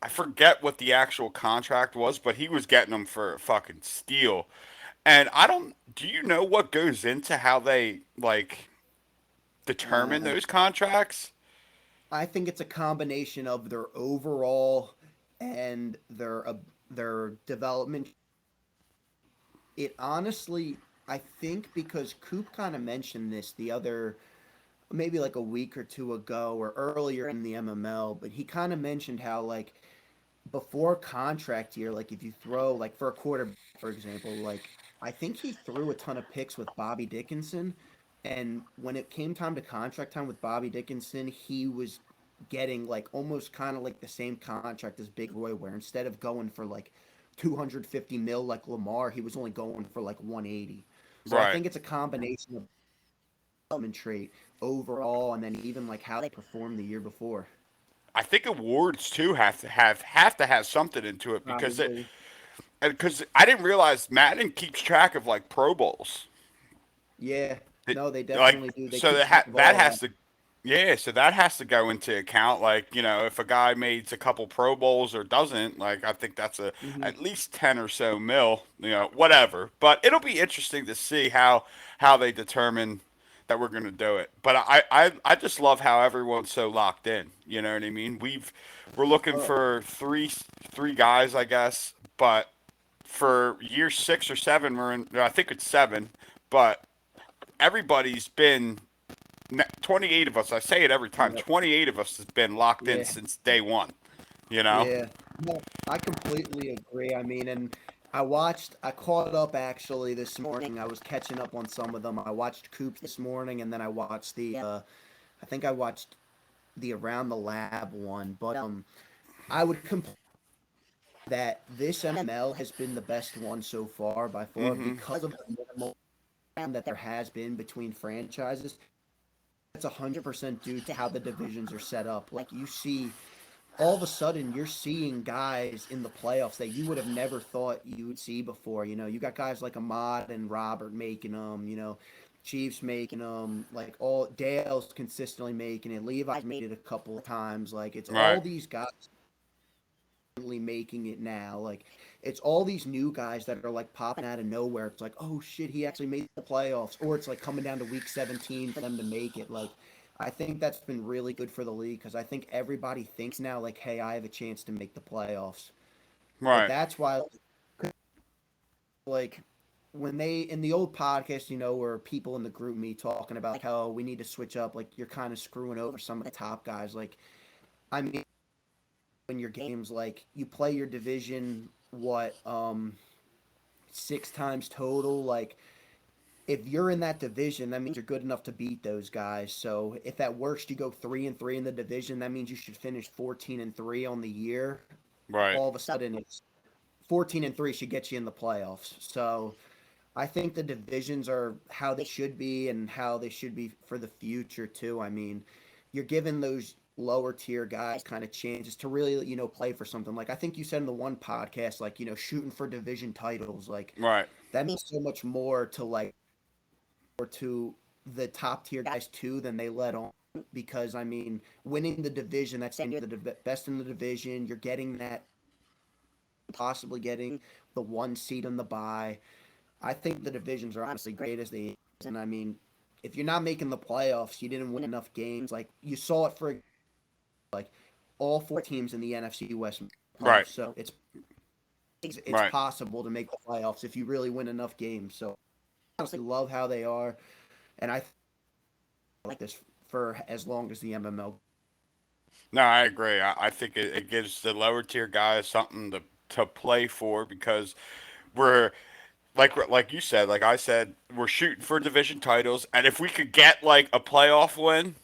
I forget what the actual contract was, but he was getting them for fucking steal. And I don't. Do you know what goes into how they like determine Uh, those contracts? I think it's a combination of their overall and their development. It honestly, I think because Coop kind of mentioned this the other, maybe like a week or two ago or earlier in the MML, but he kind of mentioned how like before contract year, like if you throw like for a quarterback, for example, like I think he threw a ton of picks with Bobby Dickinson, and when it came time to contract time with Bobby Dickinson, he was getting like almost kind of like the same contract as Big Roy, where instead of going for like 250 mil like Lamar, he was only going for like 180. So I Right. think it's a combination of development trait overall, and then even like how they performed the year before. I think awards too have to have something into it Probably. because I didn't realize Madden keeps track of like Pro Bowls. Yeah, It, no, they like definitely do. They so keep track of that all has that. to yeah, so that has to go into account. Like if a guy makes a couple Pro Bowls or doesn't, like I think that's a Hmm. at least 10 or so mil. Whatever. But it'll be interesting to see how they determine that we're going to do it. But I just love how everyone's so locked in. You know what I mean? We're looking Oh, for three guys, I guess. But for year 6 or 7, we're in. I think it's 7, but everybody's been 28 of us. I say it every time. yep, 28 of us has been locked in yeah, since day one. You know? yeah. No, I completely agree. I mean, and I caught up actually this morning. I was catching up on some of them. I watched Coops this morning, and then I watched I think I watched the Around the Lab one. But I would complain that this ML has been the best one so far by far Mm-hmm. because of the minimal round that there has been between franchises. That's 100% due to how the divisions are set up. Like you see all of a sudden you're seeing guys in the playoffs that you would have never thought you would see before. You know, you got guys like Ahmad and Robert making them. You know, Chiefs making them. Like all Dale's consistently making it. Levi's made it a couple of times. Like it's all Right. these guys making it now. Like it's all these new guys that are like popping out of nowhere. It's like, oh shit, he actually made the playoffs, or it's like coming down to week 17 for them to make it. Like I think that's been really good for the league because I think everybody thinks now like, hey, I have a chance to make the playoffs. But Right. that's why like when they in the old podcast, where people in the group me talking about like how we need to switch up, like you're kind of screwing over some of the top guys. Like I mean in your games, like you play your division what 6 times total. Like if you're in that division, that means you're good enough to beat those guys. So if at worst you go 3-3 in the division, that means you should finish 14-3 on the year. Right. All of a sudden, it's 14-3 should get you in the playoffs. So I think the divisions are how they should be and how they should be for the future too. I mean, you're giving those lower tier guys kind of chances to really, play for something. Like I think you said in the one podcast, like, shooting for division titles, like Right. that means so much more to like or to the top tier guys too than they let on. Because I mean, winning the division, that's saying you're the best in the division. You're getting that, possibly getting the one seed in the bye. I think the divisions are honestly great as they is. And I mean, if you're not making the playoffs, you didn't win enough games. Like you saw it for like all four teams in the NFC West Right. playoffs. So it's Right. possible to make the playoffs if you really win enough games. So I honestly love how they are, and I like this for as long as the MML. No, I agree. I think it gives the lower tier guys something to play for because we're like you said, like I said, we're shooting for division titles, and if we could get like a playoff win,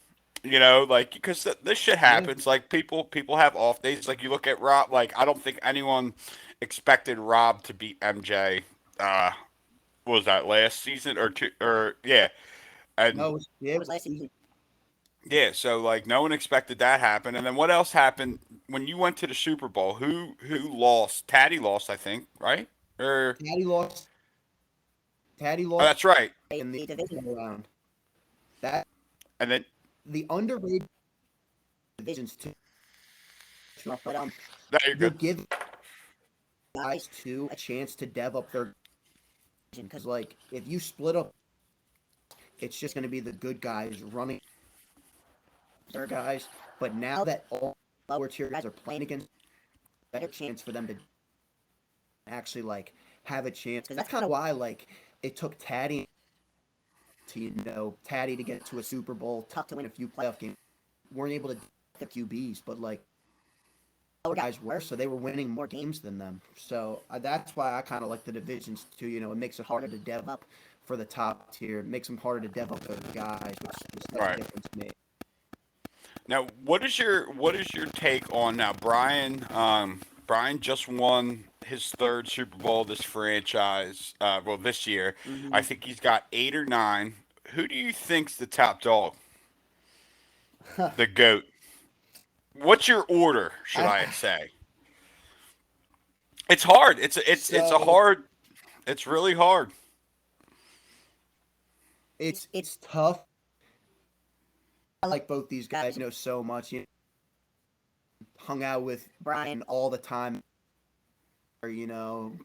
like because this shit Yeah, happens. Like people have off days. Like you look at Rob. Like I don't think anyone expected Rob to beat MJ. What was that last season or two? Or yeah, and it was last season. yeah. So like no one expected that happen. And then what else happened when you went to the Super Bowl? Who lost? Taddy lost, I think, right? Or Taddy lost. Taddy oh, lost that's right. in the division round. That And then the underrated divisions too. But there you're you'll good. give guys too a chance to dev up their division because like if you split up, it's just going to be the good guys running their guys. But now that all lower tier guys are playing against, better chance for them to actually like have a chance. Because that's kind of why like it took Taddy to Taddy to get to a Super Bowl, tough to win a few playoff games. Weren't able to the QBs, but like lower guys were, so they were winning more games than them. So that's why I kind of like the divisions too. It makes it harder to dev up for the top tier. It makes them harder to dev up those guys, which is the Right. difference to me. Now, what is your take on now? Brian just won his third Super Bowl this franchise. Well, this year, I Mm-hmm. think he's got 8 or 9. Who do you think's the top dog? The goat. What's your order? Should I I say? It's hard. It's a so hard. It's really hard. it's tough. I like both these guys, so much. Hung out with Brian all the time. Or,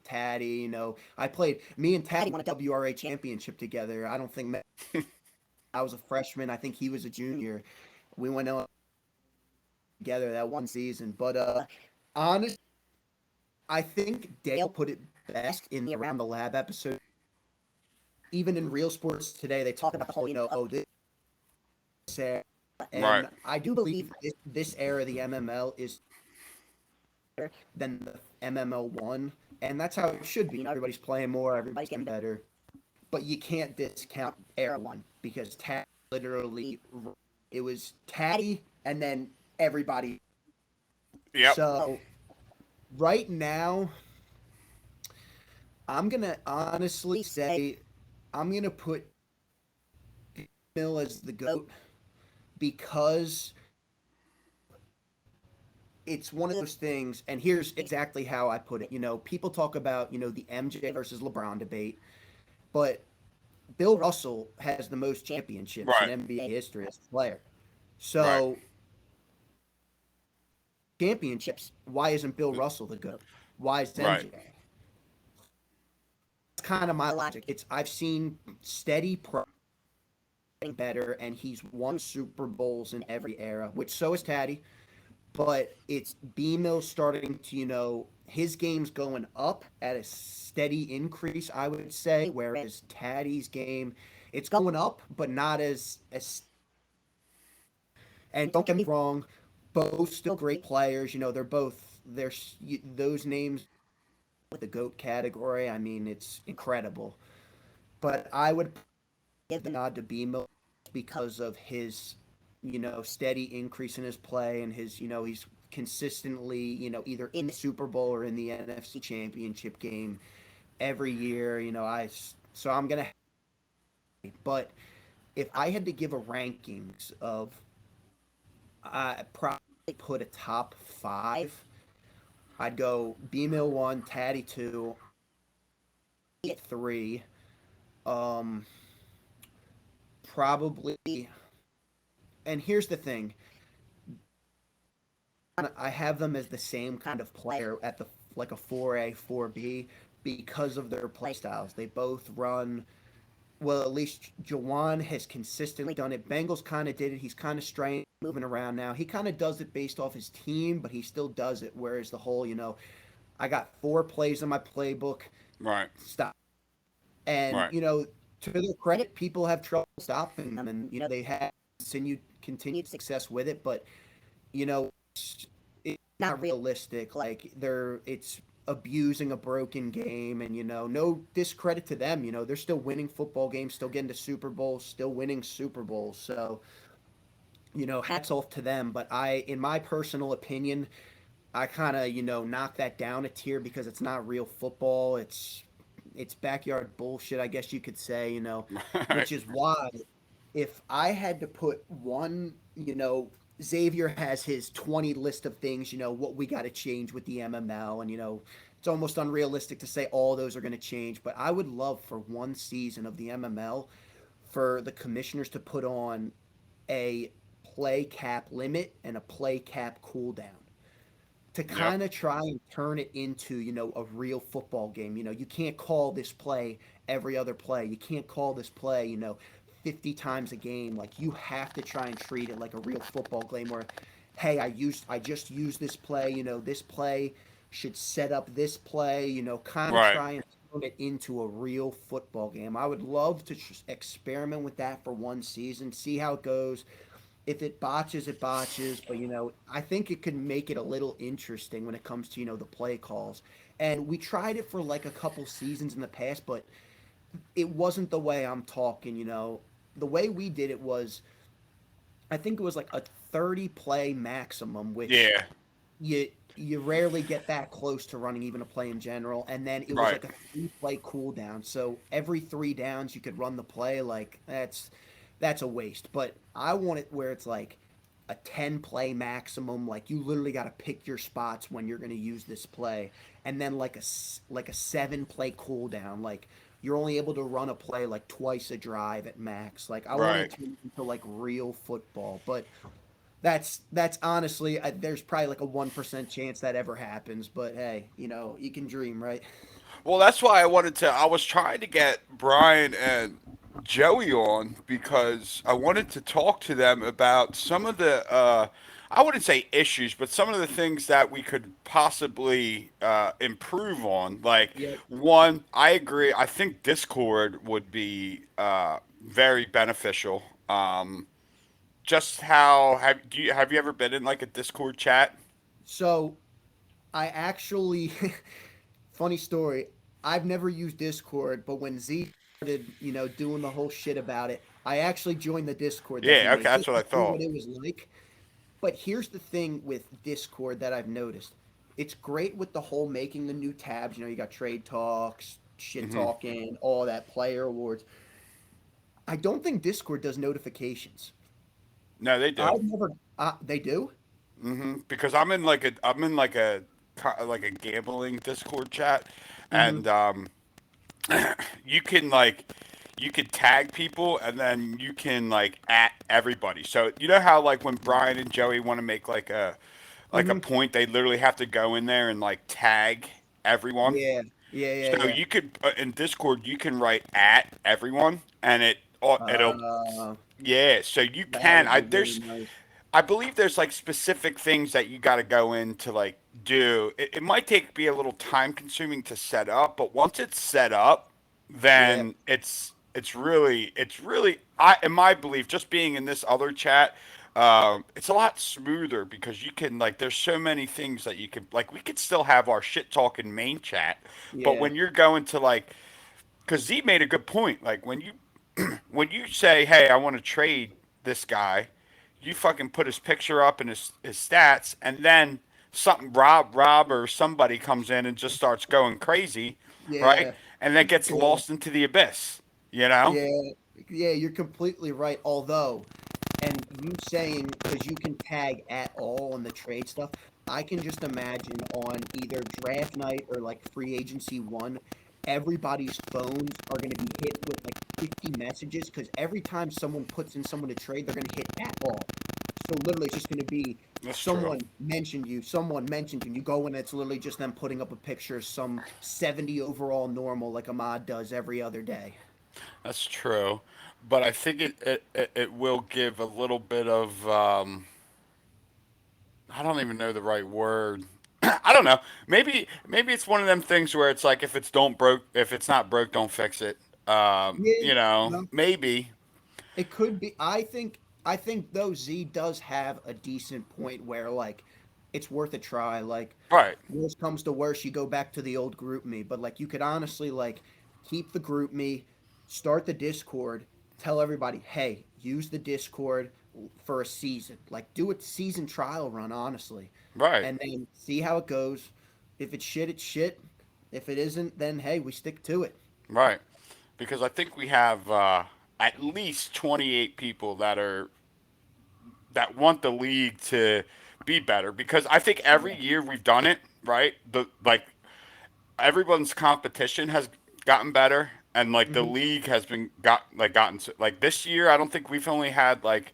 Taddy. I played. Me and Taddy won a WRA championship together. I don't think I was a freshman. I think he was a junior. We went on together that one season. But honestly, I think Dale put it best in the Around the Lab episode. Even in Real Sports Today, they talk about the whole, oh, this era. Right. And I do believe this era of the MML is better than the MML one, and that's how it should be. Everybody's playing more, everybody's getting better, but you can't discount Era One because Taddy literally it was Taddy and then everybody. Yep. So right now, I'm gonna honestly say I'm gonna put Mill as the goat because it's one of those things, and here's exactly how I put it. People talk about, the MJ versus LeBron debate, but Bill Russell has the most championships in Right. NBA history as a player. Right. So, championships, why isn't Bill Russell the GOAT? Why is Right. MJ? That's kind of my logic. I've seen steady better, and he's won Super Bowls in every era, which so is Taddy. But it's B Mill starting to, his game's going up at a steady increase, I would say, whereas Taddy's game, it's going up, but not as. And don't get me wrong, both still great players. They're both there's those names with the GOAT category. I mean, it's incredible. But I would give the nod to BMO because of his, steady increase in his play and his, he's consistently, either in the Super Bowl or in the NFC Championship game every year. So I'm gonna. But if I had to give a rankings of, I probably put a top five. I'd go B Mill one, Taddy two, at three. Um, Probably. And here's the thing: I have them as the same kind of player at the like a 4A, 4B because of their play styles. They both run well, at least Jawan has consistently done it. Bengals kind of did it. He's kind of straying, moving around now. He kind of does it based off his team, but he still does it. Whereas the whole, I got 4 plays in my playbook. Right. Stop. And, Right. to their credit, people have trouble stopping them. And, they have continued success with it. But, it's not realistic. Like, it's abusing a broken game, and no discredit to them. They're still winning football games, still getting to Super Bowls, still winning Super Bowls. So, hats off to them. But in my personal opinion, I kind of knock that down a tier because it's not real football. It's backyard bullshit, I guess you could say. Right. Which is why if I had to put one, Xavier has his 20 list of things, what we got to change with the MML. And, it's almost unrealistic to say all those are going to change. But I would love for one season of the MML for the commissioners to put on a play cap limit and a play cap cooldown to Yep. kind of try and turn it into, a real football game. You can't call this play every other play. You can't call this play, 50 times a game. Like, you have to try and treat it like a real football game where, hey, I just used this play, this play should set up this play, kind of Right. try and turn it into a real football game. I would love to experiment with that for one season, see how it goes. If it botches, it botches. But I think it could make it a little interesting when it comes to the play calls. And we tried it for like a couple seasons in the past, but it wasn't the way I'm talking. The way we did it was, I think it was like a 30 play maximum, which Yeah. you rarely get that close to running even a play in general. And then it was Right. like a 3 play cooldown. So every 3 downs you could run the play. Like, that's a waste. But I want it where it's like a 10 play maximum. Like, you literally got to pick your spots when you're going to use this play, and then like a 7 play cooldown. Like, you're only able to run a play like twice a drive at max. Like, I want it Right. to turn into like real football. But that's honestly, there's probably like a 1% chance that ever happens. But hey, you can dream, right? Well, that's why I was trying to get Brian and Joey on because I wanted to talk to them about some of the, I wouldn't say issues, but some of the things that we could possibly improve on. Like, Yep. one, I agree. I think Discord would be very beneficial. Just how have you ever been in like a Discord chat? So I actually, funny story. I've never used Discord, but when Z started, doing the whole shit about it, I actually joined the Discord that he Yeah, okay, made that's just what to I see what thought. it was like. But here's the thing with Discord that I've noticed. It's great with the whole making the new tabs. You got trade talks, shit Hmm. talking, all that player awards. I don't think Discord does notifications. No, they do. I've never. They do. Because I'm in like a gambling Discord chat, Hmm. and you can like you can tag people and then you can like at everybody. So you know how like when Brian and Joey want to make like a Hmm. point, they literally have to go in there and like tag everyone. Yeah, yeah, yeah, So yeah. you could in Discord you can write at everyone and it'll Uh, yeah. So you that can would be really there's nice. I believe there's like specific things that you got to go in to like do. It might take be a little time consuming to set up, but once it's set up, Yeah, then it's really I in my belief just being in this other chat, it's a lot smoother because you can like there's so many things that you could like we could still have our shit talking main chat, but yeah, when you're going to like because Z made a good point like when you say hey I want to trade this guy you fucking put his picture up and his stats, and then something Rob or somebody comes in and just starts going crazy, right? yeah, And then gets yeah, lost into the abyss, you know? yeah, yeah. You're completely right. Although, and you saying because you can tag at all on the trade stuff, I can just imagine on either draft night or like free agency one, everybody's phones are going to be hit with like 50 messages because every time someone puts in someone to trade, they're going to hit at all. So literally, it's just going to be That's true. someone mentioned you, and you go in, it's literally just them putting up a picture of some 70 overall normal like Ahmad does every other day. That's true. But I think it will give a little bit of I don't even know the right word. I don't know. Maybe it's one of them things where it's like if it's not broke, don't fix it. Yeah, no, Maybe. it could be. I think though Z does have a decent point where like it's worth a try. Like Right. worst comes to worst, you go back to the old group me. But like you could honestly like keep the group me, start the Discord, tell everybody, hey, use the Discord for a season. Like do a season trial run, honestly, Right. and then see how it goes. If it's shit, it's shit. If it isn't, then hey, we stick to it. Right. Because I think we have at least 28 people that want the league to be better. Because I think every Yeah. year we've done it, right? The like everyone's competition has gotten better, and like the Hmm. league has gotten like this year. I don't think we've only had like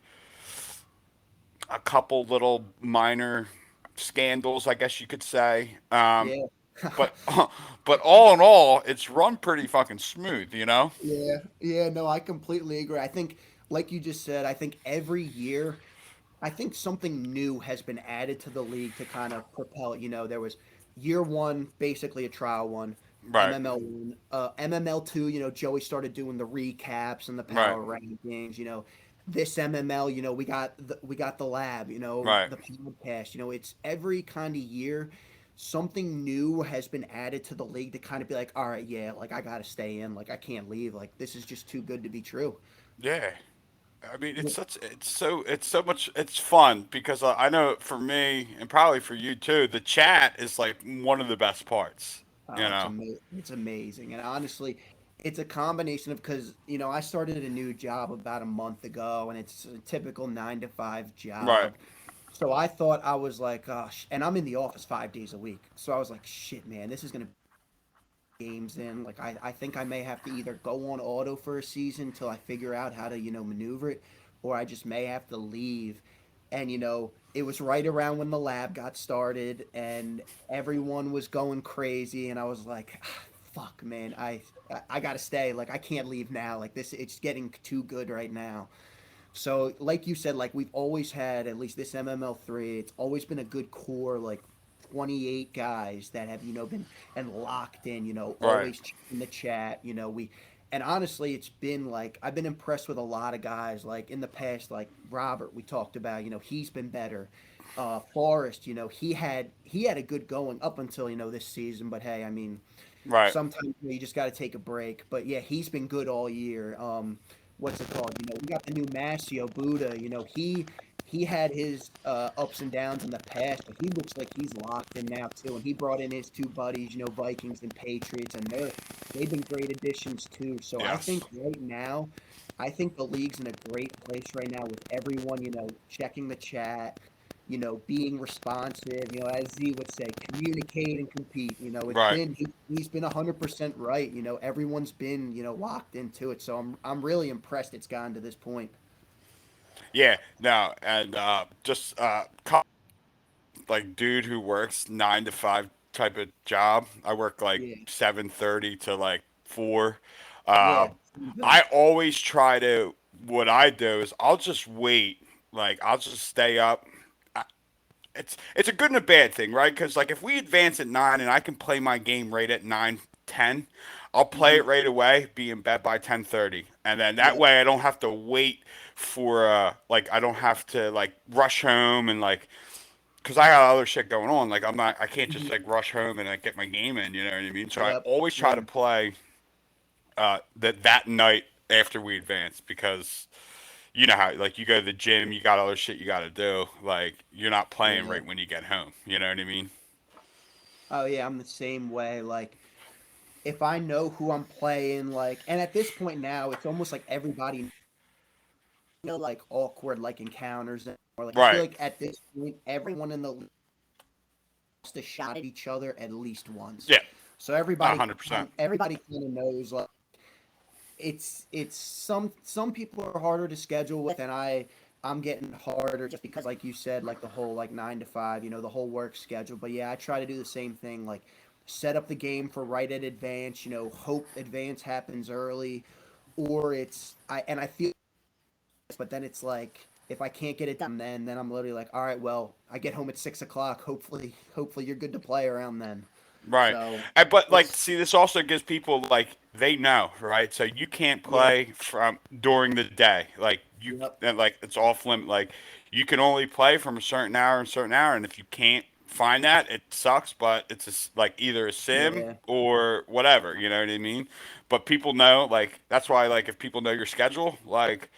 a couple little minor scandals, I guess you could say. Yeah. But but all in all, it's run pretty fucking smooth, you know. Yeah, yeah, no, I completely agree. I think, like you just said, I think every year, I think something new has been added to the league to kind of propel it. There was year one, basically a trial one, Right. MML one, MML two. Joey started doing the recaps and the Right. power rankings. This MML, we got the lab. Right. The podcast. It's every kind of year something new has been added to the league to kind of be like, all right, yeah, like I gotta stay in, like I can't leave, like this is just too good to be true. Yeah. I mean, it's so much it's fun because I know for me and probably for you too, the chat is like one of the best parts. You Oh, know. it's amazing, and honestly, it's a combination of because I started a new job about a month ago, and it's a typical 9 to 5 Right. job. So I thought I was like, gosh, and I'm in the office 5 days a week. So I was like, shit, man, this is gonna games in. Like I think I may have to either go on auto for a season till I figure out how to, maneuver it, or I just may have to leave. And it was right around when the lab got started and everyone was going crazy and I was like, "Ah, fuck man, I gotta stay. Like I can't leave now. Like this it's getting too good right now. So, like you said, like we've always had at least this MML3. It's always been a good core, like 28 guys that have been and locked in. Right. Always in the chat. And honestly, it's been like I've been impressed with a lot of guys. Like in the past, like Robert, we talked about. He's been better. Forrest, he had a good going up until this season. But hey, I mean, Right. sometimes you just got to take a break. But yeah, he's been good all year. What's it called? We got the new Masio Buddha. He had his ups and downs in the past, but he looks like he's locked in now too. And he brought in his two buddies, Vikings and Patriots, and they've been great additions too. So I think Yes. right now, I think the league's in a great place right now with everyone, checking the chat. being responsive, as Z would say, communicate and compete. Right. He's been 100% right. Everyone's been, locked into it. So I'm really impressed it's gotten to this point. Yeah. No. And just like dude who works 9 to 5 type of job. I work like Yeah, 7:30 to like 4. Uh, yeah, I always try to. What I do is I'll just wait. Like I'll just stay up. I, it's a good and a bad thing, right? Because like if we advance at 9 and I can play my game right at 9:10, I'll play hmm it right away, be in bed by 10:30, and then that yeah, way I don't have to wait for like I don't have to like rush home and like because I got other shit going on. Like I can't just hmm like rush home and like get my game in. You know what I mean? So I yep, always try yeah, to play that night after we advance because you know how like you go to the gym, you got other shit you got to do. Like you're not playing yeah. right when you get home. You know what I mean? Oh yeah, I'm the same way. Like if I know who I'm playing, like, and at this point now, it's almost like everybody like awkward like encounters, or like I feel Right. like at this point, everyone in the league has a shot at each other at least once. Yeah. So 100%. everybody kind of knows like it's some people are harder to schedule with, and I'm getting harder just because like you said, like the whole like 9 to 5, the whole work schedule. But yeah, I try to do the same thing, like set up the game for right at advance, hope advance happens early, or I feel, but then it's like if I can't get it done then I'm literally like, all right, well, I get home at 6 o'clock. Hopefully you're good to play around then. Right. So But like, it's see, this also gives people like they know, right? So you can't yeah, play from during the day. Like you, yep, and like it's off limit. Like you can only play from a certain hour, and if you can't find that, it sucks. But it's like either a sim yeah, or whatever. You know what I mean? But people know, like that's why, like if people know your schedule, like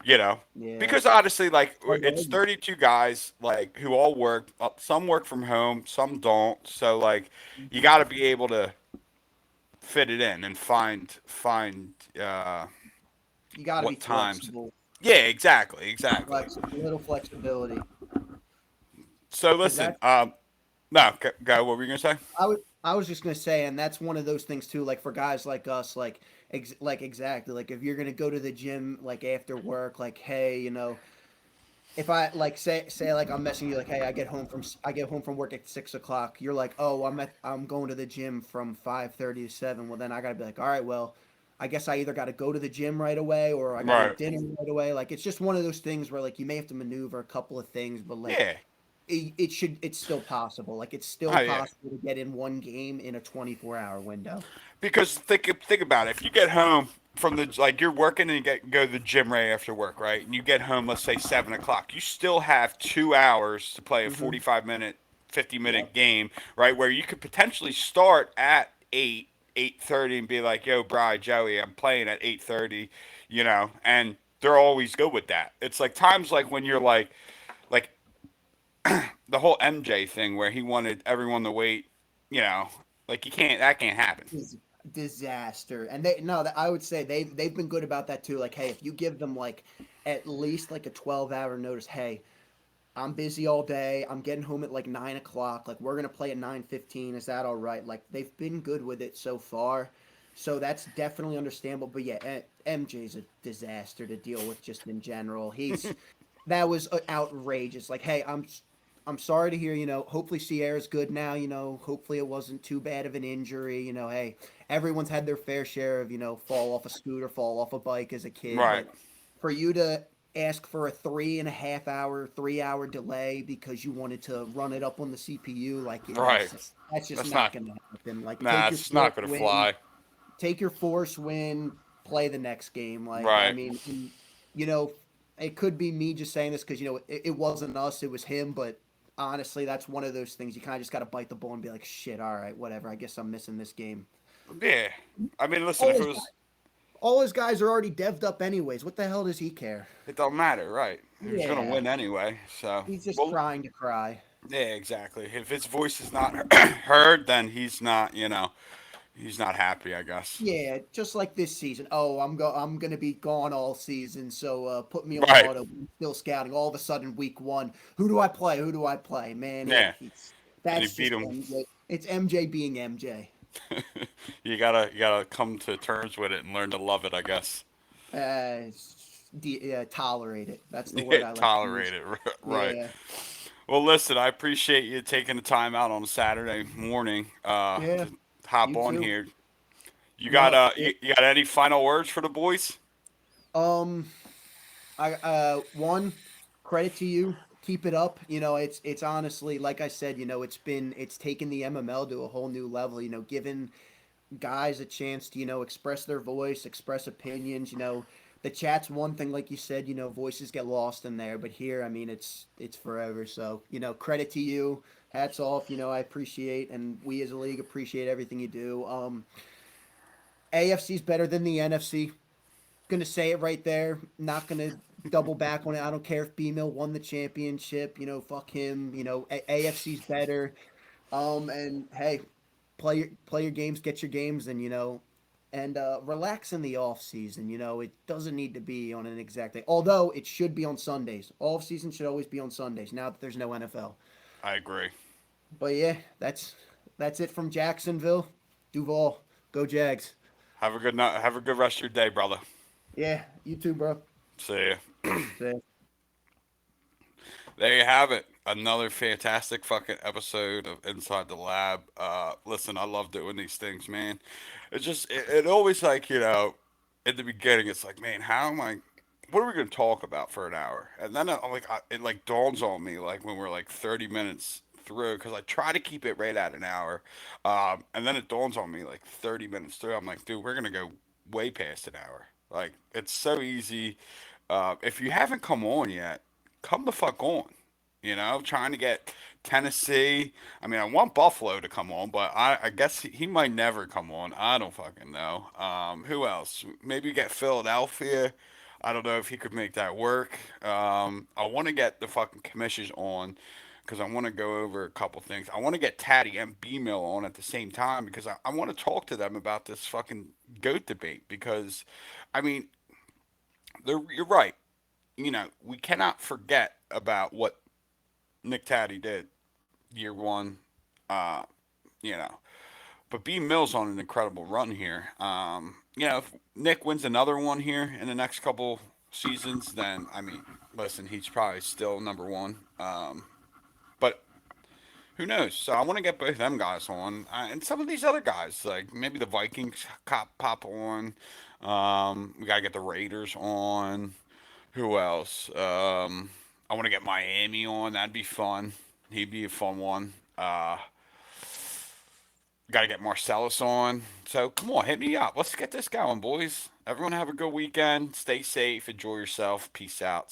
you know, yeah. because honestly, like Oh, it's yeah. 32 guys, like who all work. Some work from home, some don't. So like, you got to be able to fit it in and find You got to be what times. flexible, Yeah, exactly, exactly. a little flexibility, So because listen, that no, go. What were you gonna say? I was just gonna say, and that's one of those things too. Like for guys like us, like exactly, like if you're gonna go to the gym like after work, like hey, if I like say like I'm messing you like hey I get home from work at 6 o'clock. You're like oh I'm going to the gym from 5:30 to 7. Well then I gotta be like all right well. I guess I either got to go to the gym right away or I got to Right. eat dinner right away. Like it's just one of those things where like you may have to maneuver a couple of things, but like Yeah. it's still possible. Like it's still Oh yeah. possible to get in one game in a 24-hour window. Because think about it. If you get home from the like you're working and you go to the gym right after work, right? And you get home, let's say 7 o'clock. You still have 2 hours to play a Hmm 45 minute, 50 Yep. minute game, right? Where you could potentially start at 8:30 and be like, "Yo, Bri, Joey, I'm playing at 8:30," and they're always good with that. It's like times like when you're like the whole MJ thing where he wanted everyone to wait, you know, like you can't that can't happen. Dis- Disaster. And they no, that I would say they've been good about that too. Like, hey, if you give them like at least like a 12-hour notice, hey, I'm busy all day. I'm getting home at like 9 o'clock. Like we're gonna play at 9:15. Is that all right? Like they've been good with it so far. So that's definitely understandable. But yeah, MJ's a disaster to deal with just in general. That was outrageous. Like, hey, I'm sorry to hear. Hopefully Sierra's good now. Hopefully it wasn't too bad of an injury. Hey, everyone's had their fair share of fall off a scooter, fall off a bike as a kid. Right. But for you to ask for a 3.5 hour, 3 hour delay because you wanted to run it up on the CPU, like Right. that's just That's not not. gonna happen. Like Nah, it's not gonna fly. take your force win, play the next game. Like I Right. mean, you know, it could be me just saying this because it wasn't us, it was him. But honestly, that's one of those things you kind of just got to bite the bullet and be like, shit, all right, whatever. I guess I'm missing this game. Yeah. I mean, listen. All If it his was, all his guys are already devved up anyways. What the hell does he care? it don't matter, right? He was gonna Yeah, win anyway. So, he's just well, trying to cry. yeah, exactly. If his voice is not heard, then he's not. He's not happy, I guess. Yeah, just like this season. Oh, I'm gonna be gone all season, so put me on Right. auto. Still scouting. All of a sudden, week one, who do I play? Who do I play? Man, Yeah. And he that's beat just him. MJ. It's MJ being MJ. You gotta come to terms with it and learn to love it, I guess. Tolerate it. That's the Yeah, word I like to use. tolerate it. Right. Yeah, Well, listen, I appreciate you taking the time out on a Saturday morning yeah. to hop You on too. here. You got No, you got any final words for the boys? um, I one credit to you. Keep it up. It's honestly like I said. It's taken the MML to a whole new level. Giving guys a chance to express their voice, express opinions. The chat's one thing, like you said. Voices get lost in there, but here, I mean, it's forever. So credit to you. Hats off. I appreciate, and we as a league appreciate everything you do. AFC's better than the NFC. Gonna say it right there. Not gonna double back on it. I don't care if B Mill won the championship. Fuck him. AFC's better. And hey, play your games, get your games, and relax in the off season. It doesn't need to be on an exact day. Although it should be on Sundays. Off season should always be on Sundays. Now that there's no NFL. I agree. But yeah, that's it from Jacksonville. Duval, go Jags. Have a good night. Have a good rest of your day, brother. Yeah, you too, bro. See ya. See There you have it. Another fantastic fucking episode of Inside the Lab. Listen, I love doing these things, man. It always like, in the beginning, it's like, man, how am I, what are we going to talk about for an hour? And then it like dawns on me, like when we're like 30 minutes through, because I try to keep it right at an hour. And then it dawns on me like 30 minutes through. I'm like, dude, we're going to go way past an hour. Like, it's so easy. If you haven't come on yet, come the fuck on. Trying to get Tennessee. I mean, I want Buffalo to come on, but I guess he might never come on. I don't fucking know. Who else? Maybe get Philadelphia. I don't know if he could make that work. I want to get the fucking commissioners on because I want to go over a couple things. I want to get Taddy and B Mill on at the same time because I want to talk to them about this fucking goat debate because, I mean, you're right. We cannot forget about what Nick Taddy did year one. Uh, you know, but B Mills on an incredible run here. If Nick wins another one here in the next couple seasons, then I mean, listen, he's probably still number one. But who knows? So I want to get both them guys on, and some of these other guys, like maybe the Vikings pop on. We gotta get the Raiders on. Who else? I want to get Miami on. That'd be fun. He'd be a fun one. Got to get Marcellus on. So come on, hit me up. Let's get this going, boys. Everyone have a good weekend. Stay safe. Enjoy yourself. Peace out.